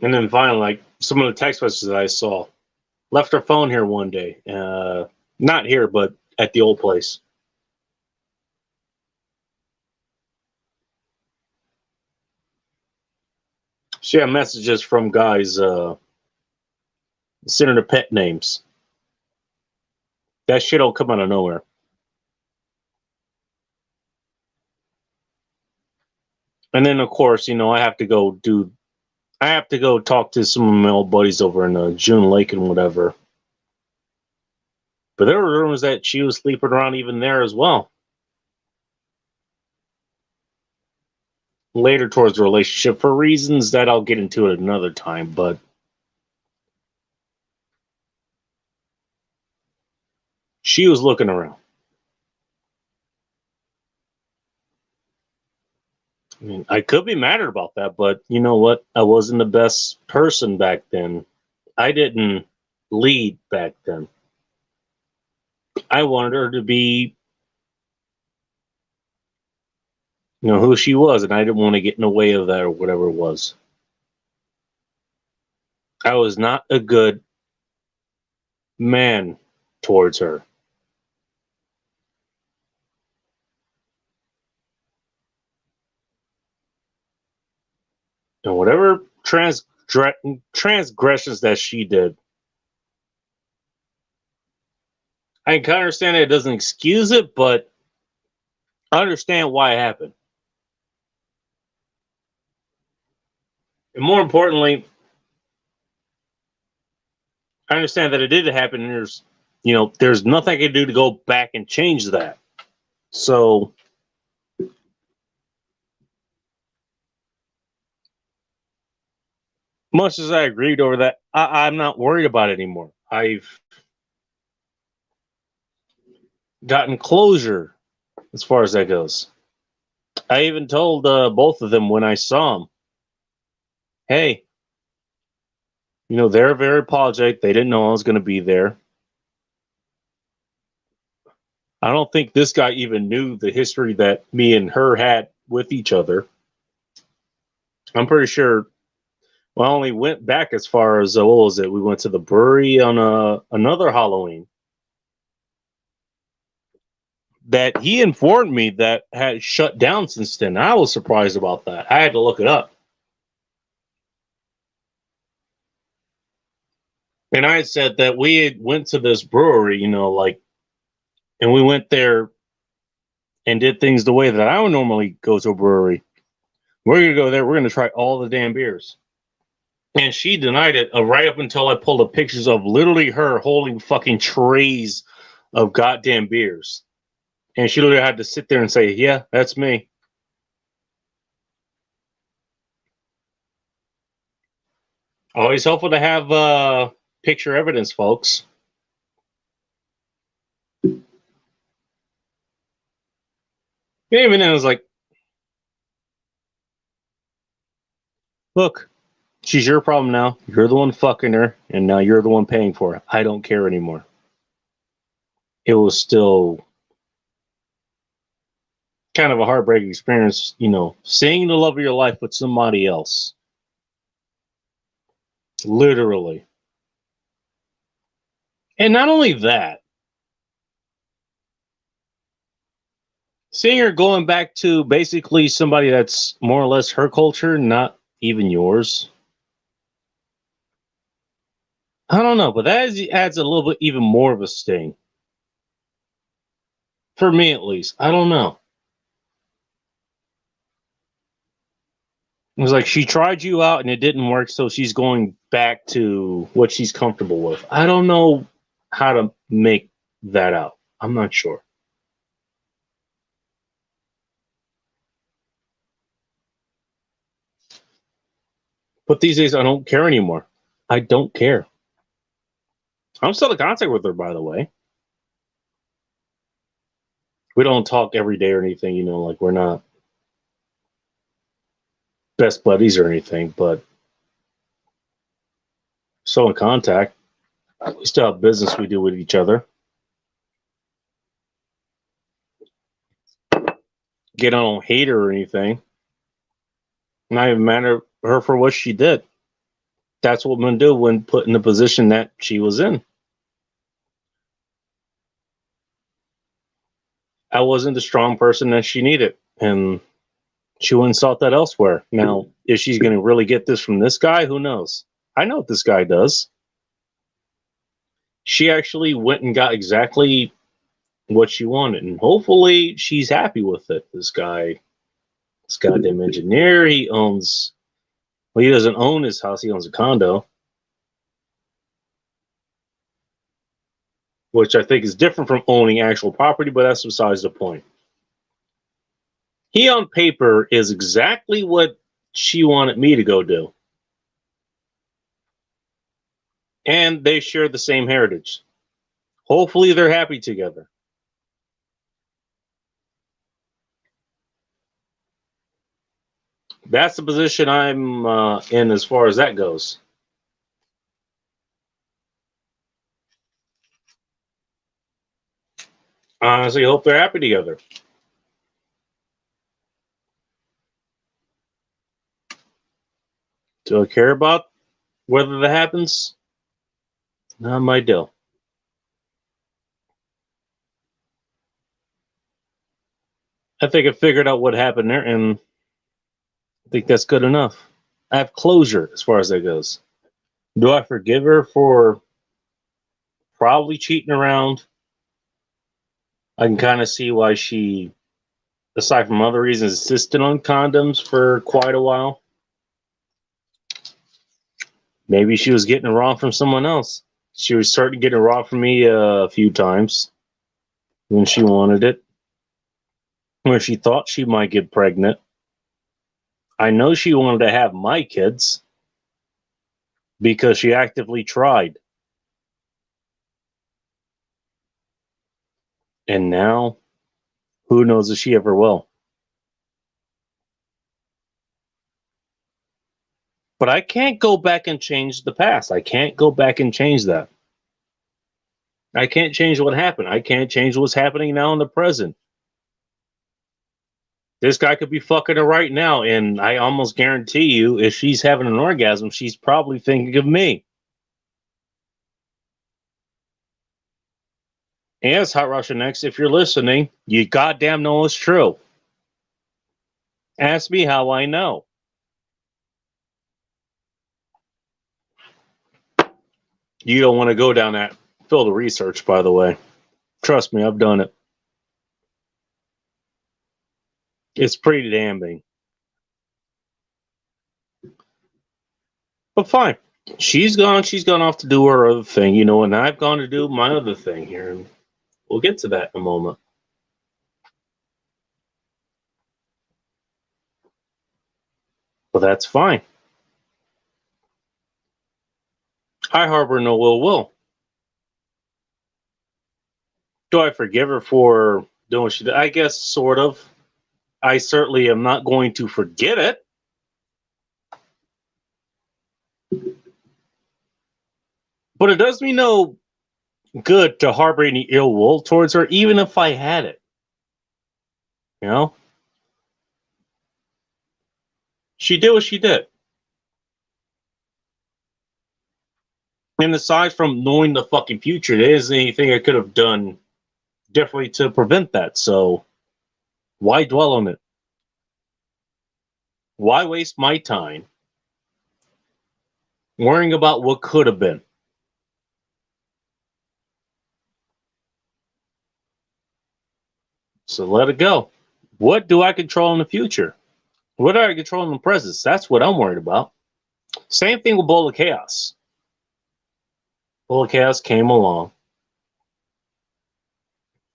And then finally, like some of the text messages that I saw, left her phone here one day. Not here, but at the old place. She had messages from guys sending her pet names. That shit don't come out of nowhere. And then, of course, you know, I have to go talk to some of my old buddies over in June Lake and whatever. But there were rumors that she was sleeping around even there as well. Later towards the relationship for reasons that I'll get into at another time, but she was looking around. I mean, I could be mad about that, but you know what? I wasn't the best person back then. I didn't lead back then. I wanted her to be, you know, who she was, and I didn't want to get in the way of that or whatever it was. I was not a good man towards her. And whatever transgressions that she did, I can understand that it doesn't excuse it, but I understand why it happened. And more importantly, I understand that it did happen. And there's nothing I can do to go back and change that. So, much as I agreed over that, I'm not worried about it anymore. I've gotten closure as far as that goes. I even told both of them when I saw them, hey, they're very apologetic. They didn't know I was going to be there. I don't think this guy even knew the history that me and her had with each other. I'm pretty sure. Well, I only went back as far as what was it? We went to the brewery on another Halloween. That he informed me that had shut down since then. I was surprised about that. I had to look it up. And I had said that we had went to this brewery, and we went there and did things the way that I would normally go to a brewery. We're gonna go there. We're gonna try all the damn beers. And she denied it right up until I pulled up pictures of literally her holding fucking trays of goddamn beers. And she literally had to sit there and say, "Yeah, that's me." Always helpful to have picture evidence, folks. Even then, it was like, look, she's your problem now. You're the one fucking her, and now you're the one paying for it. I don't care anymore. It was still kind of a heartbreaking experience, seeing the love of your life with somebody else. Literally. And not only that, seeing her going back to basically somebody that's more or less her culture, not even yours. I don't know, but that adds a little bit even more of a sting. For me, at least. I don't know. It was like she tried you out and it didn't work, so she's going back to what she's comfortable with. I don't know how to make that out. I'm not sure. But these days, I don't care anymore. I don't care. I'm still in contact with her, by the way. We don't talk every day or anything, like we're not best buddies or anything, but still in contact. We still have business we do with each other. Get on, don't hate her or anything. Not even mad at her for what she did. That's what women do when put in the position that she was in. I wasn't the strong person that she needed, and she went and sought that elsewhere. Now, if she's going to really get this from this guy, who knows? I know what this guy does. She actually went and got exactly what she wanted, and hopefully she's happy with it. This guy, this goddamn engineer, he owns. Well, he doesn't own his house; he owns a condo, which I think is different from owning actual property. But that's besides the point. He, on paper, is exactly what she wanted me to go do. And they share the same heritage. Hopefully, they're happy together. That's the position I'm in as far as that goes. I honestly hope they're happy together. Do I care about whether that happens? Not my deal. I think I figured out what happened there, and I think that's good enough. I have closure as far as that goes. Do I forgive her for probably cheating around? I can kind of see why she, aside from other reasons, insisted on condoms for quite a while. Maybe she was getting it wrong from someone else. She was starting to get it wrong from me a few times when she wanted it, when she thought she might get pregnant. I know she wanted to have my kids because she actively tried. And now, who knows if she ever will. But I can't go back and change the past. I can't go back and change that. I can't change what happened. I can't change what's happening now in the present. This guy could be fucking her right now, and I almost guarantee you, if she's having an orgasm, she's probably thinking of me. And yes, Hot Russian X, if you're listening, you goddamn know it's true. Ask me how I know. You don't want to go down that field of research, by the way. Trust me, I've done it. It's pretty damning. But fine. She's gone. She's gone off to do her other thing, you know, and I've gone to do my other thing here. And we'll get to that in a moment. But that's fine. I harbor no ill will. Do I forgive her for doing what she did? I guess sort of. I certainly am not going to forget it. But it does me no good to harbor any ill will towards her, even if I had it. You know? She did what she did. And aside from knowing the fucking future, there isn't anything I could have done differently to prevent that. So why dwell on it? Why waste my time worrying about what could have been? So let it go. What do I control in the future? What do I control in the present? That's what I'm worried about. Same thing with Bowl of Chaos. Bowl of Chaos came along,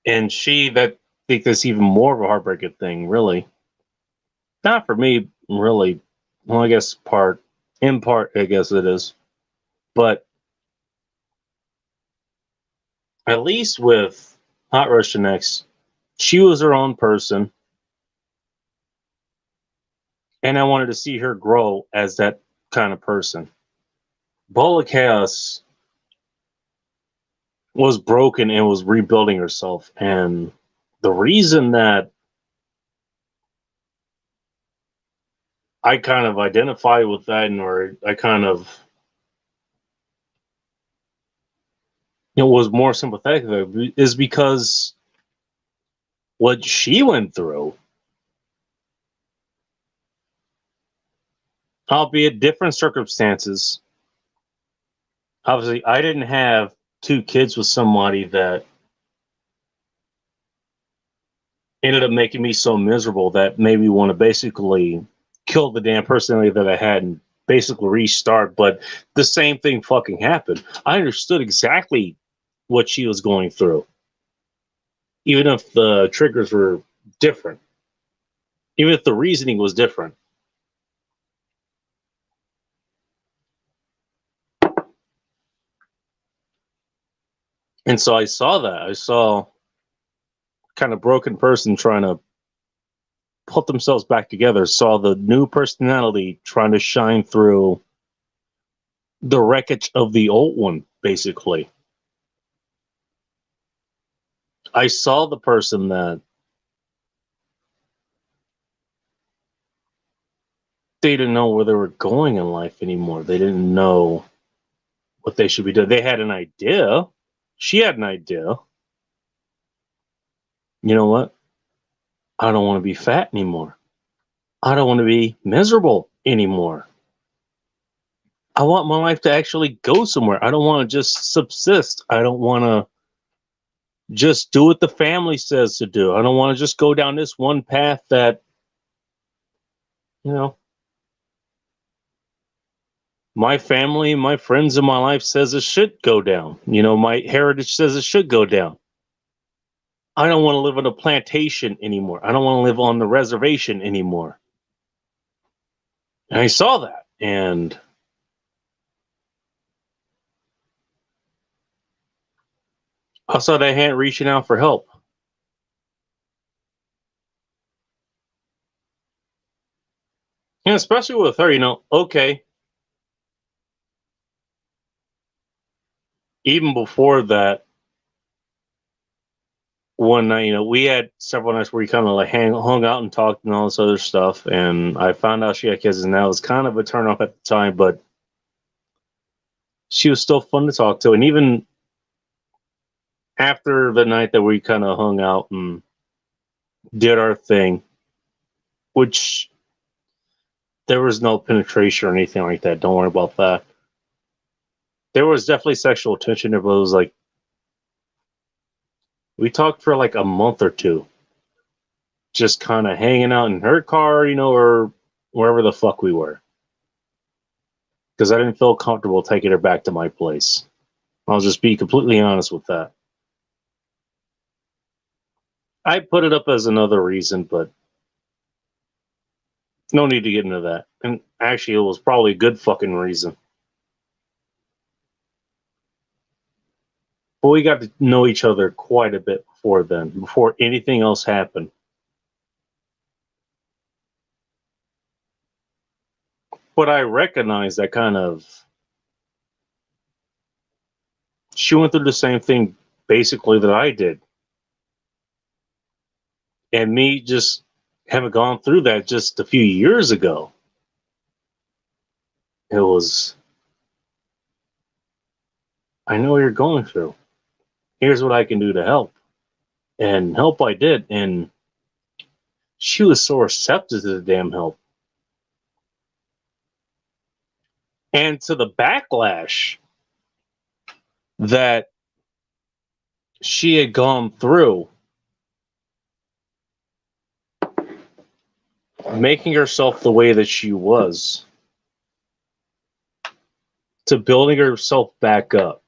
and I think that's even more of a heartbreaking thing, really. Not for me, really. Well, I guess in part, I guess it is. But at least with Hot Russian X, she was her own person, and I wanted to see her grow as that kind of person. Bowl of Chaos was broken and was rebuilding herself, and the reason that I kind of identify with that, or I kind of was more sympathetic is because what she went through, albeit different circumstances. Obviously, I didn't have two kids with somebody that ended up making me so miserable that made me want to basically kill the damn personality that I had and basically restart. But the same thing fucking happened. I understood exactly what she was going through, even if the triggers were different, even if the reasoning was different. And so I saw that. I saw kind of broken person trying to put themselves back together, saw the new personality trying to shine through the wreckage of the old one, basically. I saw the person that they didn't know where they were going in life anymore. They didn't know what they should be doing. They had an idea. She had an idea. You know what? I don't want to be fat anymore. I don't want to be miserable anymore. I want my life to actually go somewhere. I don't want to just subsist. I don't want to just do what the family says to do. I don't want to just go down this one path that, you know, my family, my friends in my life says it should go down. You know, my heritage says it should go down. I don't want to live on a plantation anymore. I don't want to live on the reservation anymore. And I saw that, and I saw that hand reaching out for help. And especially with her, you know, okay, even before that, one night, you know, we had several nights where we kind of like hung out and talked and all this other stuff. And I found out she had kids, and that was kind of a turn off at the time, but she was still fun to talk to. And even after the night that we kind of hung out and did our thing, which there was no penetration or anything like that. Don't worry about that. There was definitely sexual tension. It was like we talked for like a month or two. just kind of hanging out in her car, or wherever the fuck we were. Because I didn't feel comfortable taking her back to my place. I'll just be completely honest with that. I put it up as another reason, but no need to get into that. And actually, it was probably a good fucking reason. But we got to know each other quite a bit before then, before anything else happened. But I recognize that kind of. She went through the same thing basically that I did. And me just having gone through that just a few years ago. It was, I know what you're going through. Here's what I can do to help. And help I did. And she was so receptive to the damn help. And to the backlash that she had gone through, making herself the way that she was, to building herself back up.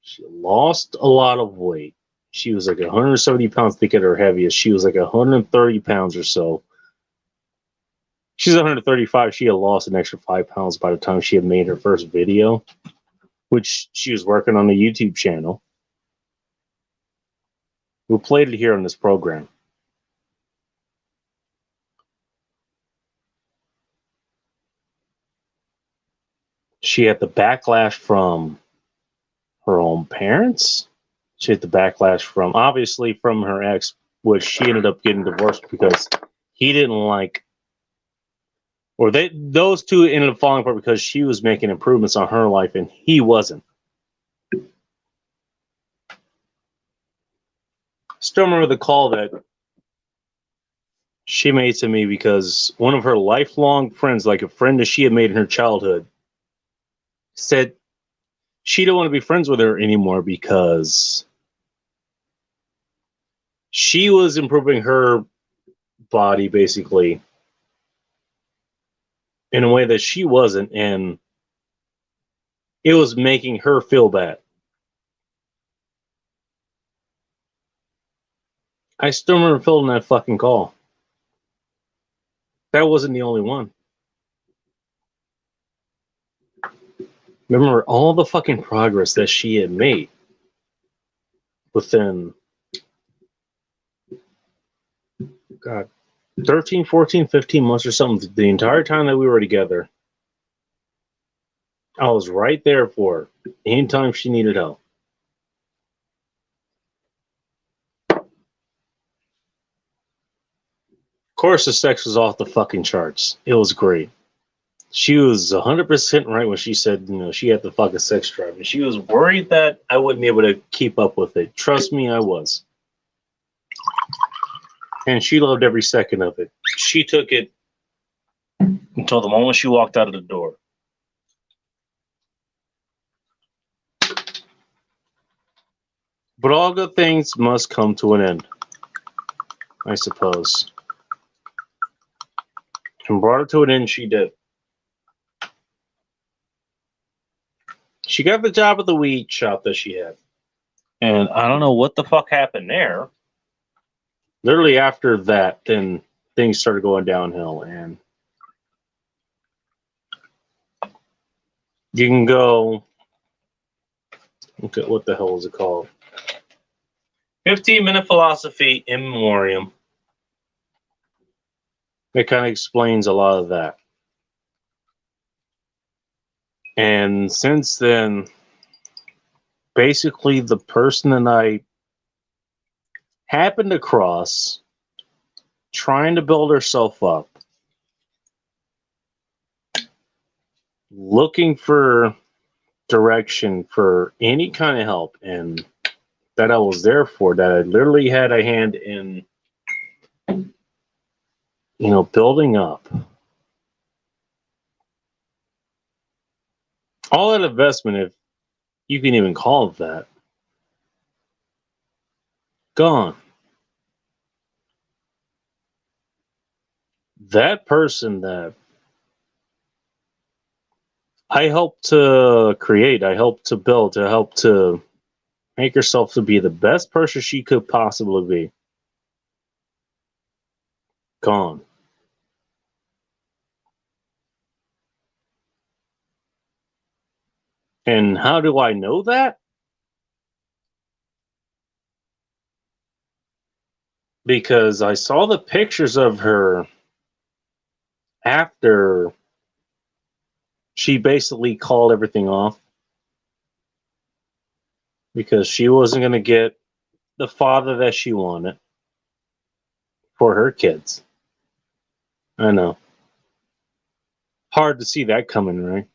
She lost a lot of weight. She was like 170 pounds, think at her heaviest. She was like 130 pounds or so. She's 135. She had lost an extra 5 pounds by the time she had made her first video, which she was working on the YouTube channel. We played it here on this program. She had the backlash from her own parents. She had the backlash from, obviously, from her ex, which she ended up getting divorced because he didn't like, or those two ended up falling apart because she was making improvements on her life and he wasn't. Still remember the call that she made to me because one of her lifelong friends, like a friend that she had made in her childhood, said she didn't want to be friends with her anymore because she was improving her body basically in a way that she wasn't, and it was making her feel bad. I still remember filling that fucking call. That wasn't the only one. Remember all the fucking progress that she had made within, God, 13, 14, 15 months or something. The entire time that we were together, I was right there for her anytime she needed help. Of course, the sex was off the fucking charts. It was great. She was 100% right when she said, she had the fucking sex drive. And she was worried that I wouldn't be able to keep up with it. Trust me, I was. And she loved every second of it. She took it until the moment she walked out of the door. But all good things must come to an end, I suppose. And brought it to an end, she did. She got the job at the weed shop that she had. And I don't know what the fuck happened there. Literally after that, then things started going downhill. And you can go, look at what the hell is it called? 15-minute philosophy in memoriam. It kind of explains a lot of that. And since then, basically the person that I happened across trying to build herself up, looking for direction for any kind of help, and that I was there for, that I literally had a hand in, building up. All that investment, if you can even call it that, gone. that person that I helped to create, I helped to build, to help to make herself to be the best person she could possibly be, gone. And how do I know that? Because I saw the pictures of her after she basically called everything off because she wasn't going to get the father that she wanted for her kids. I know. Hard to see that coming, right?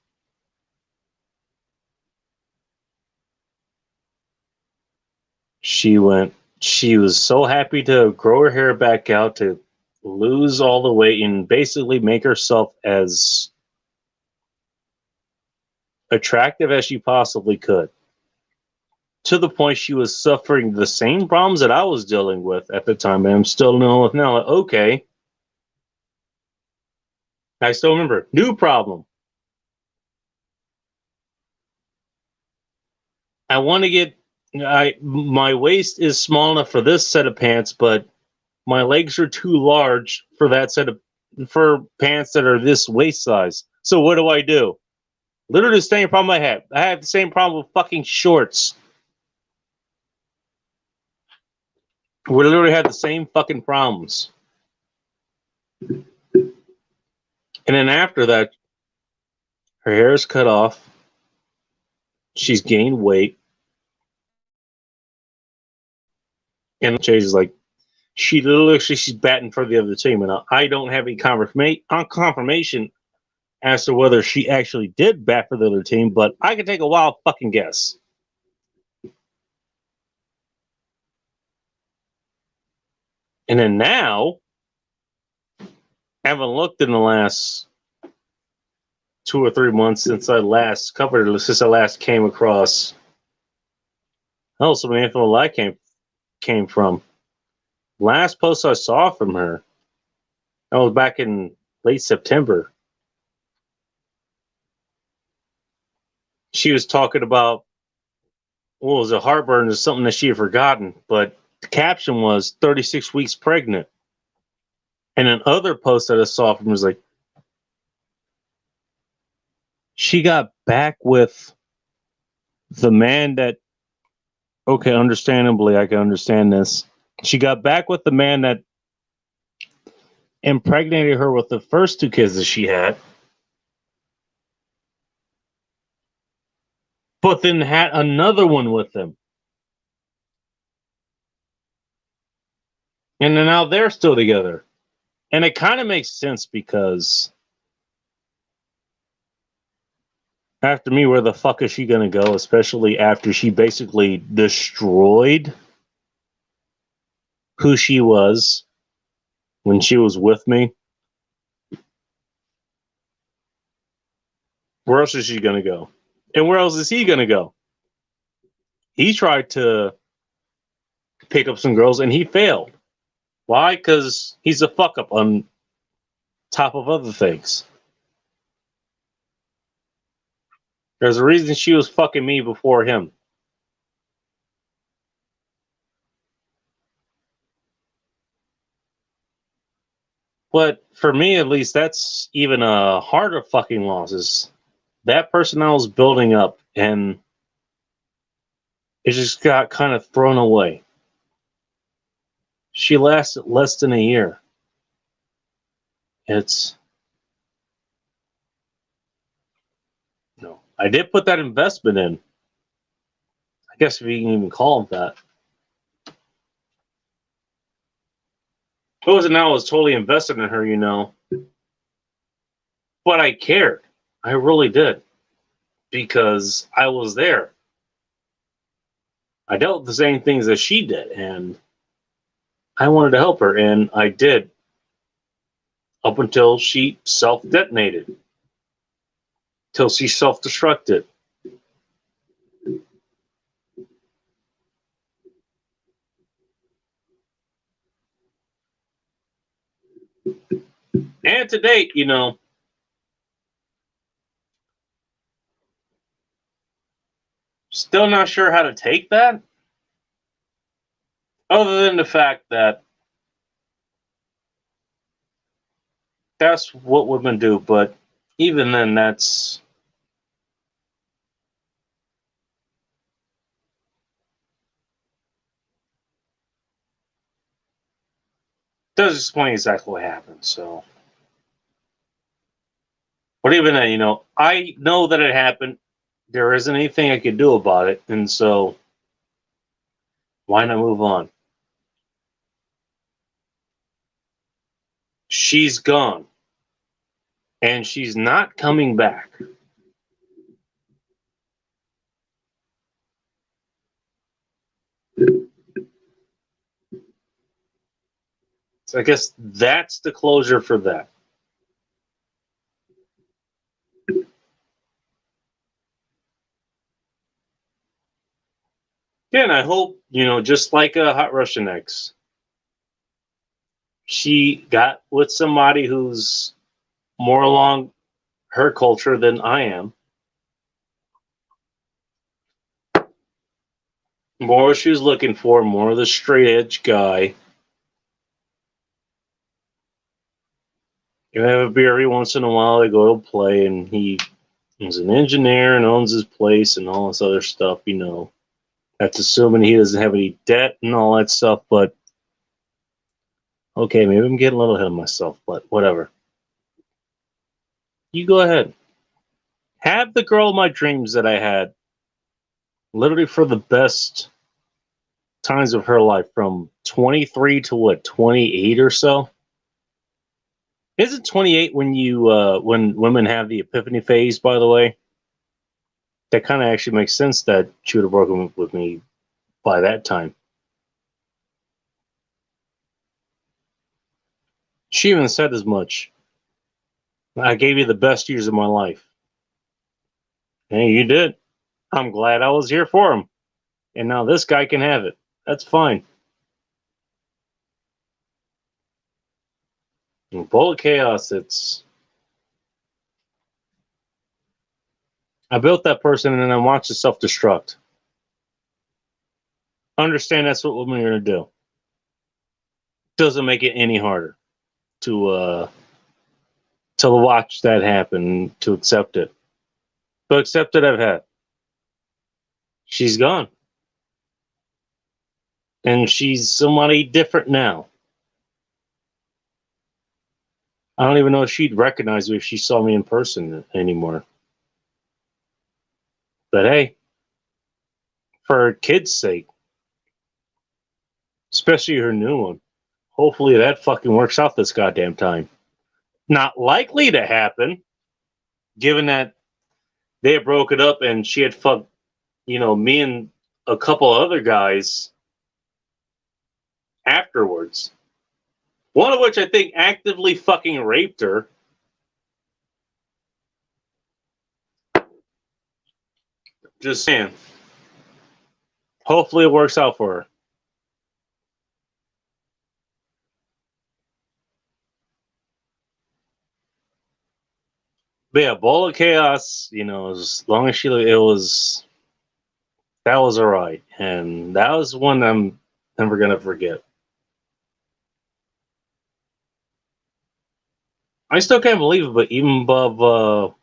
She went, she was so happy to grow her hair back out, to lose all the weight, and basically make herself as attractive as she possibly could. To the point she was suffering the same problems that I was dealing with at the time, and I'm still dealing with now. Like, okay, I still remember. New problem. I want to get. My waist is small enough for this set of pants, but my legs are too large for that set of for pants that are this waist size. So what do I do? Literally the same problem I have. I have the same problem with fucking shorts. We literally have the same fucking problems. And then after that, her hair is cut off. She's gained weight. And Chase like, she literally she's batting for the other team. And I don't have any confirmation as to whether she actually did bat for the other team, but I can take a wild fucking guess. And then now, haven't looked in the last 2 or 3 months since I last covered it, since I last came across. Oh, some info I came from. Last post I saw from her, that was back in late September. She was talking about what was a heartburn is something that she had forgotten, but the caption was 36 weeks pregnant. And another post that I saw from her was like, she got back with the man that, okay, understandably, I can understand this. She got back with the man that impregnated her with the first two kids that she had, but then had another one with him. And then now they're still together. And it kind of makes sense because after me, where the fuck is she going to go? Especially after she basically destroyed who she was when she was with me. Where else is she going to go? And where else is he going to go? He tried to pick up some girls and he failed. Why? Because he's a fuck up on top of other things. There's a reason she was fucking me before him. But for me, at least, that's even a harder fucking loss. Is that person I was building up and it just got kind of thrown away. She lasted less than a year. It's no. I did put that investment in. I guess if you can even call it that. It wasn't now I was totally invested in her, but I cared. I really did because I was there. I dealt with the same things that she did, and I wanted to help her, and I did up until she self detonated, till she self destructed. And to date, still not sure how to take that, other than the fact that that's what women do. But even then, that's does explain exactly what happened. So, but even then, I know that it happened. There isn't anything I could do about it, and so why not move on? She's gone, and she's not coming back. So I guess that's the closure for that. Yeah, and I hope, just like a Hot Russian X, she got with somebody who's more along her culture than I am. More what she was looking for, more of the straight edge guy. You have a beer every once in a while, they go to play, and he's an engineer and owns his place and all this other stuff. That's assuming he doesn't have any debt and all that stuff, but okay, maybe I'm getting a little ahead of myself, but whatever. You go ahead. Have the girl of my dreams that I had, literally for the best times of her life, from 23 to what, 28 or so. Isn't 28 when when women have the epiphany phase? By the way, that kind of actually makes sense that she would have broken with me by that time. She even said as much. I gave you the best years of my life. Hey, you did. I'm glad I was here for him. And now this guy can have it. That's fine. In Bullet Chaos, it's. I built that person and then I watched it self destruct. Understand that's what women are going to do. Doesn't make it any harder to watch that happen, to accept it. To accept it, I've had. She's gone. And she's somebody different now. I don't even know if she'd recognize me if she saw me in person anymore. But hey, for her kid's sake, especially her new one, hopefully that fucking works out this goddamn time. Not likely to happen, given that they had broke it up and she had fucked, me and a couple other guys afterwards. One of which I think actively fucking raped her. Just saying. Hopefully it works out for her. But yeah, Ball of Chaos, as long as it was, that was alright. And that was one I'm never going to forget. I still can't believe it, but even above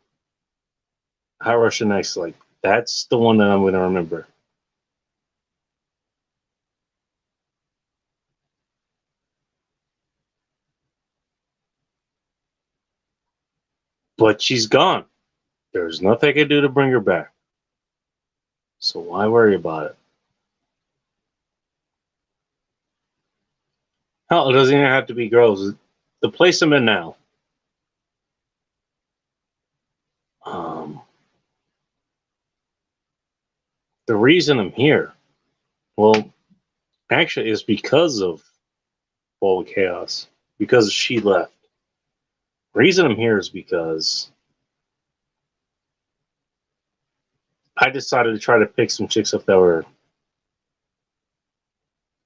Hot Russian X, like, that's the one that I'm going to remember. But she's gone. There's nothing I can do to bring her back. So why worry about it? Hell, it doesn't even have to be girls. The place I'm in now. Um, the reason I'm here, well, actually, is because of Ball of Chaos. Because she left. The reason I'm here is because I decided to try to pick some chicks up that were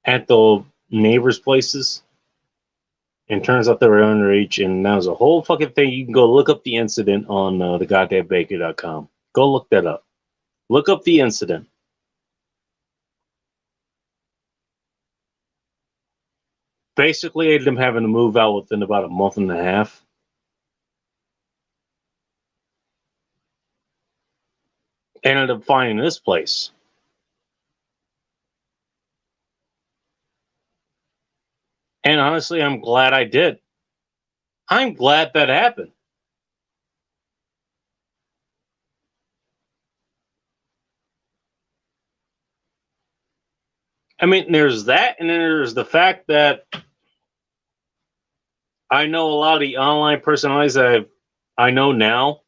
at the neighbors' places And turns out they were underage, and that was a whole fucking thing. You can go look up the incident on thegoddamnbaker.com. Go look that up. Look up the incident. Basically, I ended up having to move out within about a month and a half. Ended up finding this place. And honestly, I'm glad I did. I'm glad that happened. I mean, there's that, and then there's the fact that I know a lot of the online personalities that I know now,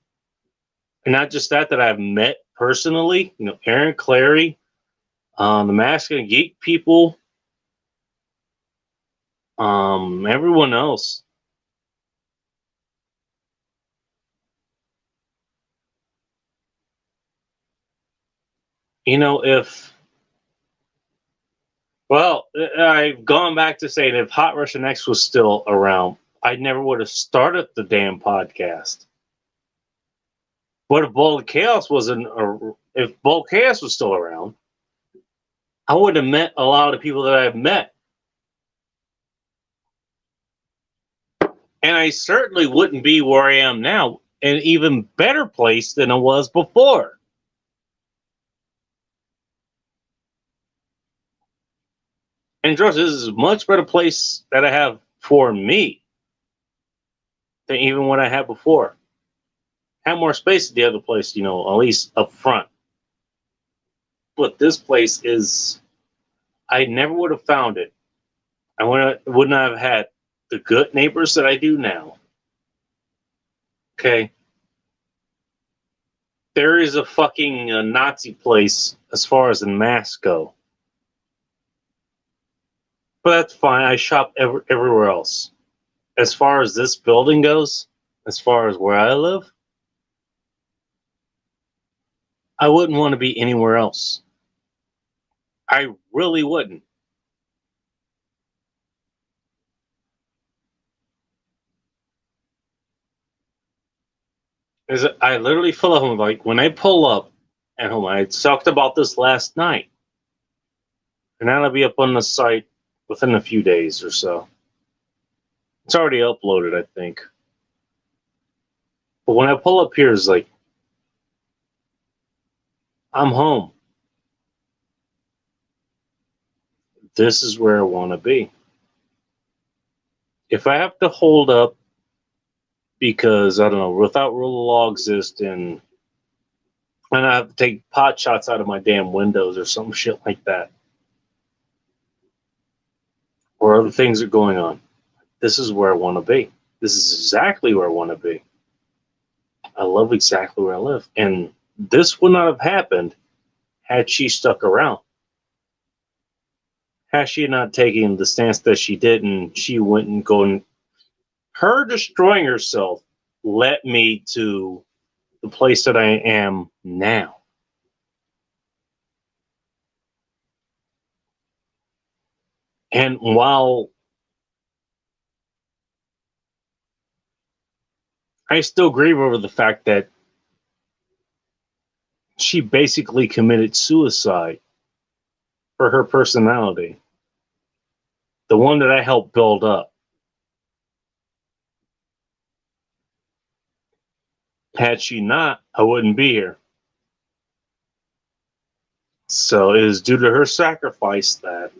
and not just that I've met personally. You know, Aaron Clary, the Mask and Geek people, everyone else. You know, I've gone back to saying if Hot Russian X was still around, I never would have started the damn podcast. But if Bold Chaos if Bold Chaos was still around, I would have met a lot of the people that I've met. And I certainly wouldn't be where I am now, an even better place than I was before. And trust, this is a much better place that I have for me than even what I had before. I have more space at the other place, you know, at least up front. But this place is, I never would have found it. I wouldn't have had the good neighbors that I do now. Okay. There is a fucking Nazi place as far as the masks go. But that's fine. I shop everywhere else. As far as this building goes, as far as where I live, I wouldn't want to be anywhere else. I really wouldn't. Is I literally feel like when I pull up at home, I talked about this last night, and that'll be up on the site within a few days or so. It's already uploaded, I think. But when I pull up here, it's like I'm home. This is where I want to be. If I have to hold up because I don't know, without rule of law exists and I have to take pot shots out of my damn windows or some shit like that, or other things are going on, this is where I want to be. This is exactly where I want to be. I love exactly where I live. And this would not have happened had she stuck around. Had she not taken the stance that she did and she went and going, her destroying herself led me to the place that I am now. And while I still grieve over the fact that she basically committed suicide for her personality, the one that I helped build up. Had she not, I wouldn't be here. So it is due to her sacrifice that,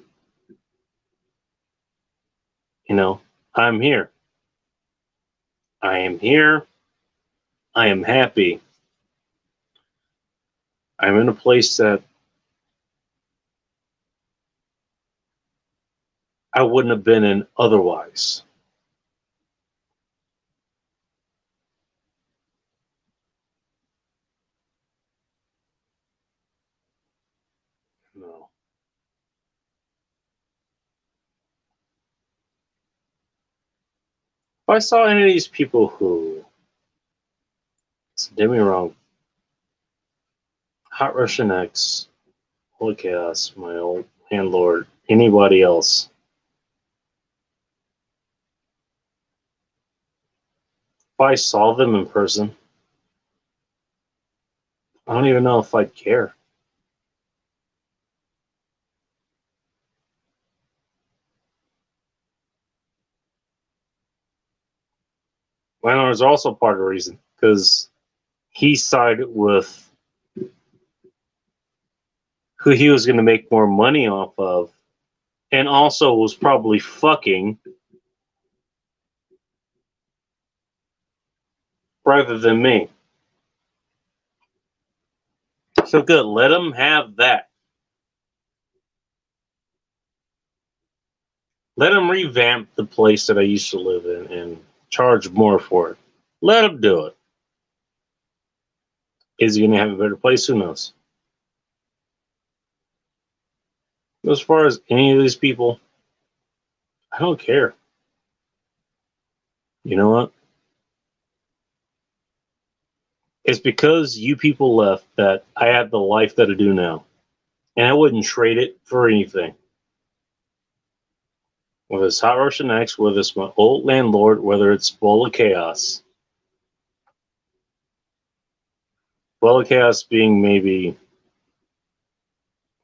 you know, I'm here. I am here. I am happy. I'm in a place that I wouldn't have been in otherwise. No. If I saw any of these people who, don't get me wrong, Hot Russian X, Holy Chaos, my old landlord, anybody else, If I saw them in person, I don't even know if I'd care. Landlord's also part of the reason because he sided with who he was going to make more money off of, and also was probably fucking rather than me. So good, let him have that. Let him revamp the place that I used to live in and charge more for it. Let him do it. Is he going to have a better place? Who knows? As far as any of these people, I don't care. You know what? It's because you people left that I have the life that I do now. And I wouldn't trade it for anything. Whether it's Hot Russian X, whether it's my old landlord, whether it's Bowl of Chaos. Bowl of Chaos being maybe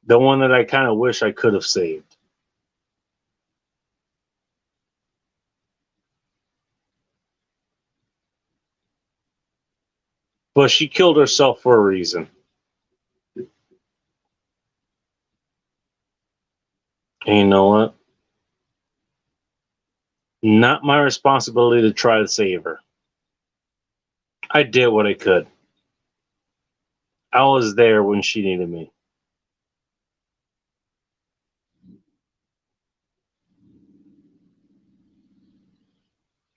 the one that I kind of wish I could have saved. But she killed herself for a reason. And you know what? Not my responsibility to try to save her. I did what I could. I was there when she needed me.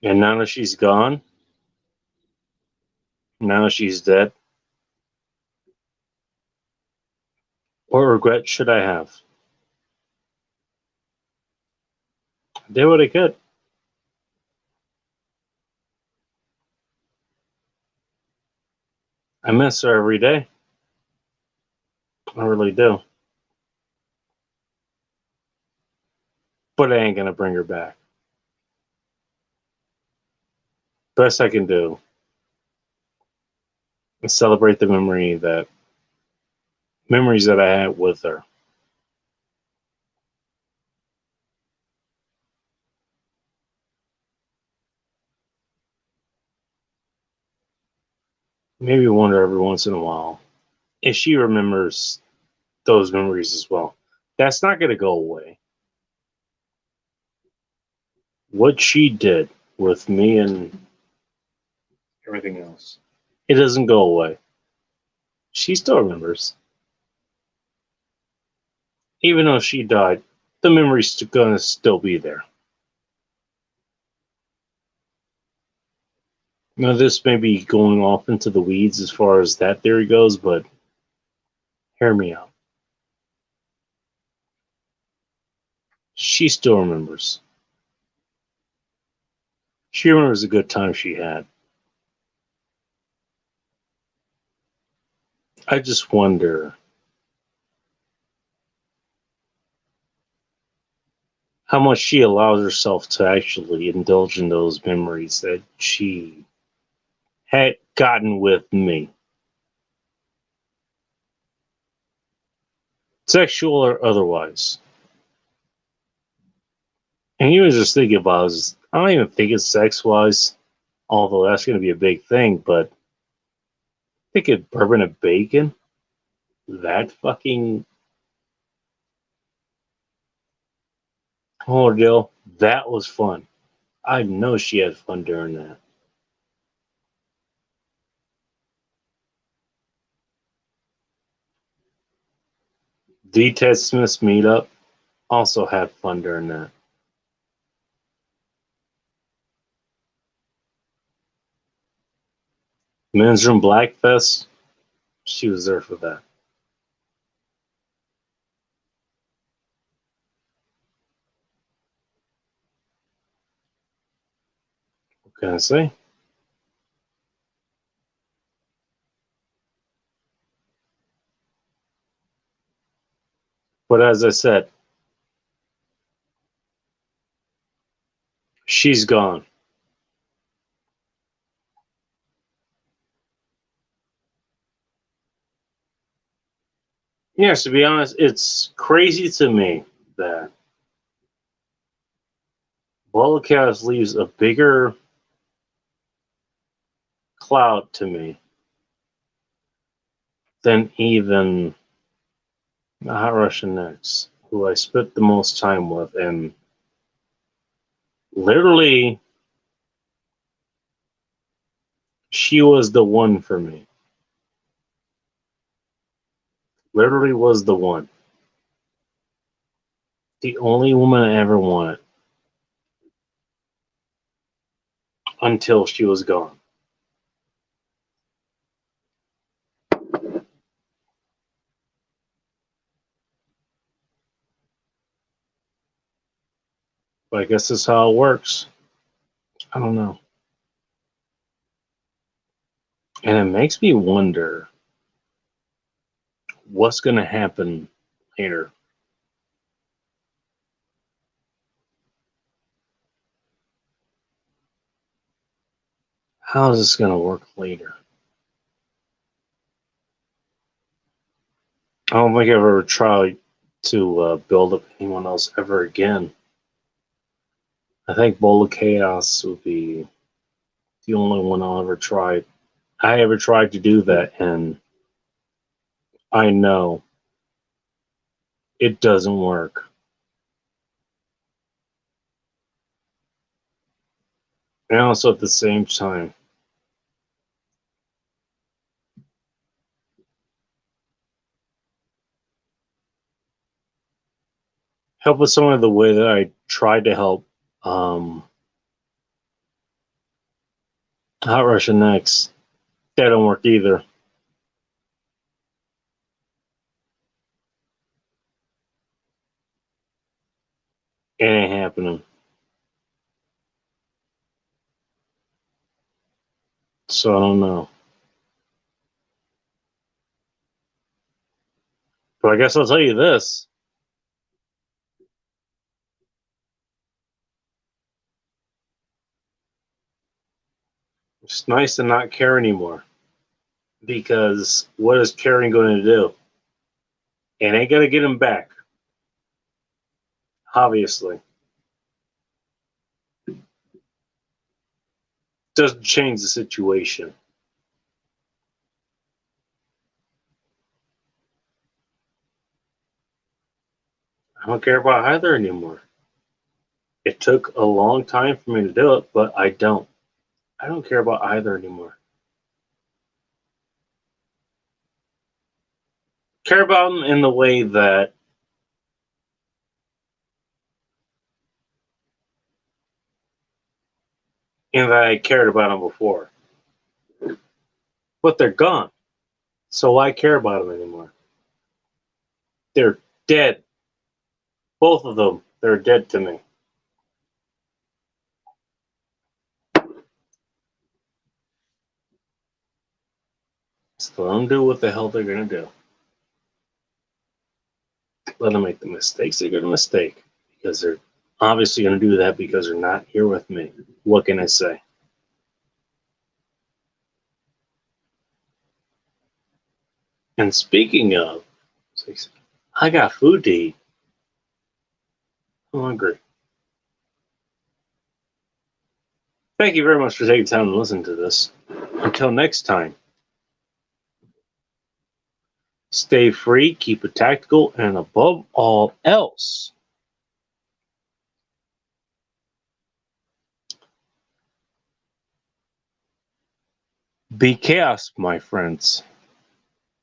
And now that she's gone, now that she's dead, what regret should I have? I did what I could. I miss her every day. I really do. But I ain't gonna bring her back. Best I can do is celebrate the memories that I had with her. Maybe wonder every once in a while if she remembers those memories as well. That's not gonna go away. What she did with me and everything else, it doesn't go away. She still remembers. Even though she died, the memory's gonna still be there. Now, this may be going off into the weeds as far as that theory goes, but hear me out. She still remembers. She remembers the good time she had. I just wonder how much she allows herself to actually indulge in those memories that she had gotten with me, sexual or otherwise. And he was just thinking about it, I don't even think it's sex wise, although that's going to be a big thing, but thinking bourbon and bacon, that fucking ordeal, that was fun. I know she had fun during that. The Ted Smith's meetup also had fun during that. Men's Room Blackfest, she was there for that. What can I say? But as I said, she's gone. Yes, to be honest, it's crazy to me that Volocast leaves a bigger cloud to me than even Hot Russian X, who I spent the most time with, and literally, she was the one for me. Literally was the one. The only woman I ever wanted until she was gone. But I guess that's how it works. I don't know. And it makes me wonder what's going to happen later. How is this going to work later? I don't think I've ever tried to build up anyone else ever again. I think Bola Chaos would be the only one I'll ever try. I ever tried to do that, and I know it doesn't work. And also at the same time, help with someone the way that I tried to help um, Hot Russian X. That don't work either. It ain't happening. So I don't know. But I guess I'll tell you this. It's nice to not care anymore. Because what is caring going to do? It ain't going to get him back. Obviously. Doesn't change the situation. I don't care about either anymore. It took a long time for me to do it, but I don't. I don't care about either anymore. Care about them in the way that I cared about them before. But they're gone. So why care about them anymore? They're dead. Both of them. They're dead to me. So let them do what the hell they're going to do. Let them make the mistakes they're going to mistake. Because they're obviously going to do that because they're not here with me. What can I say? And speaking of, I got food to eat. I'm hungry. Thank you very much for taking time to listen to this. Until next time, stay free, keep it tactical, and above all else, be chaos, my friends.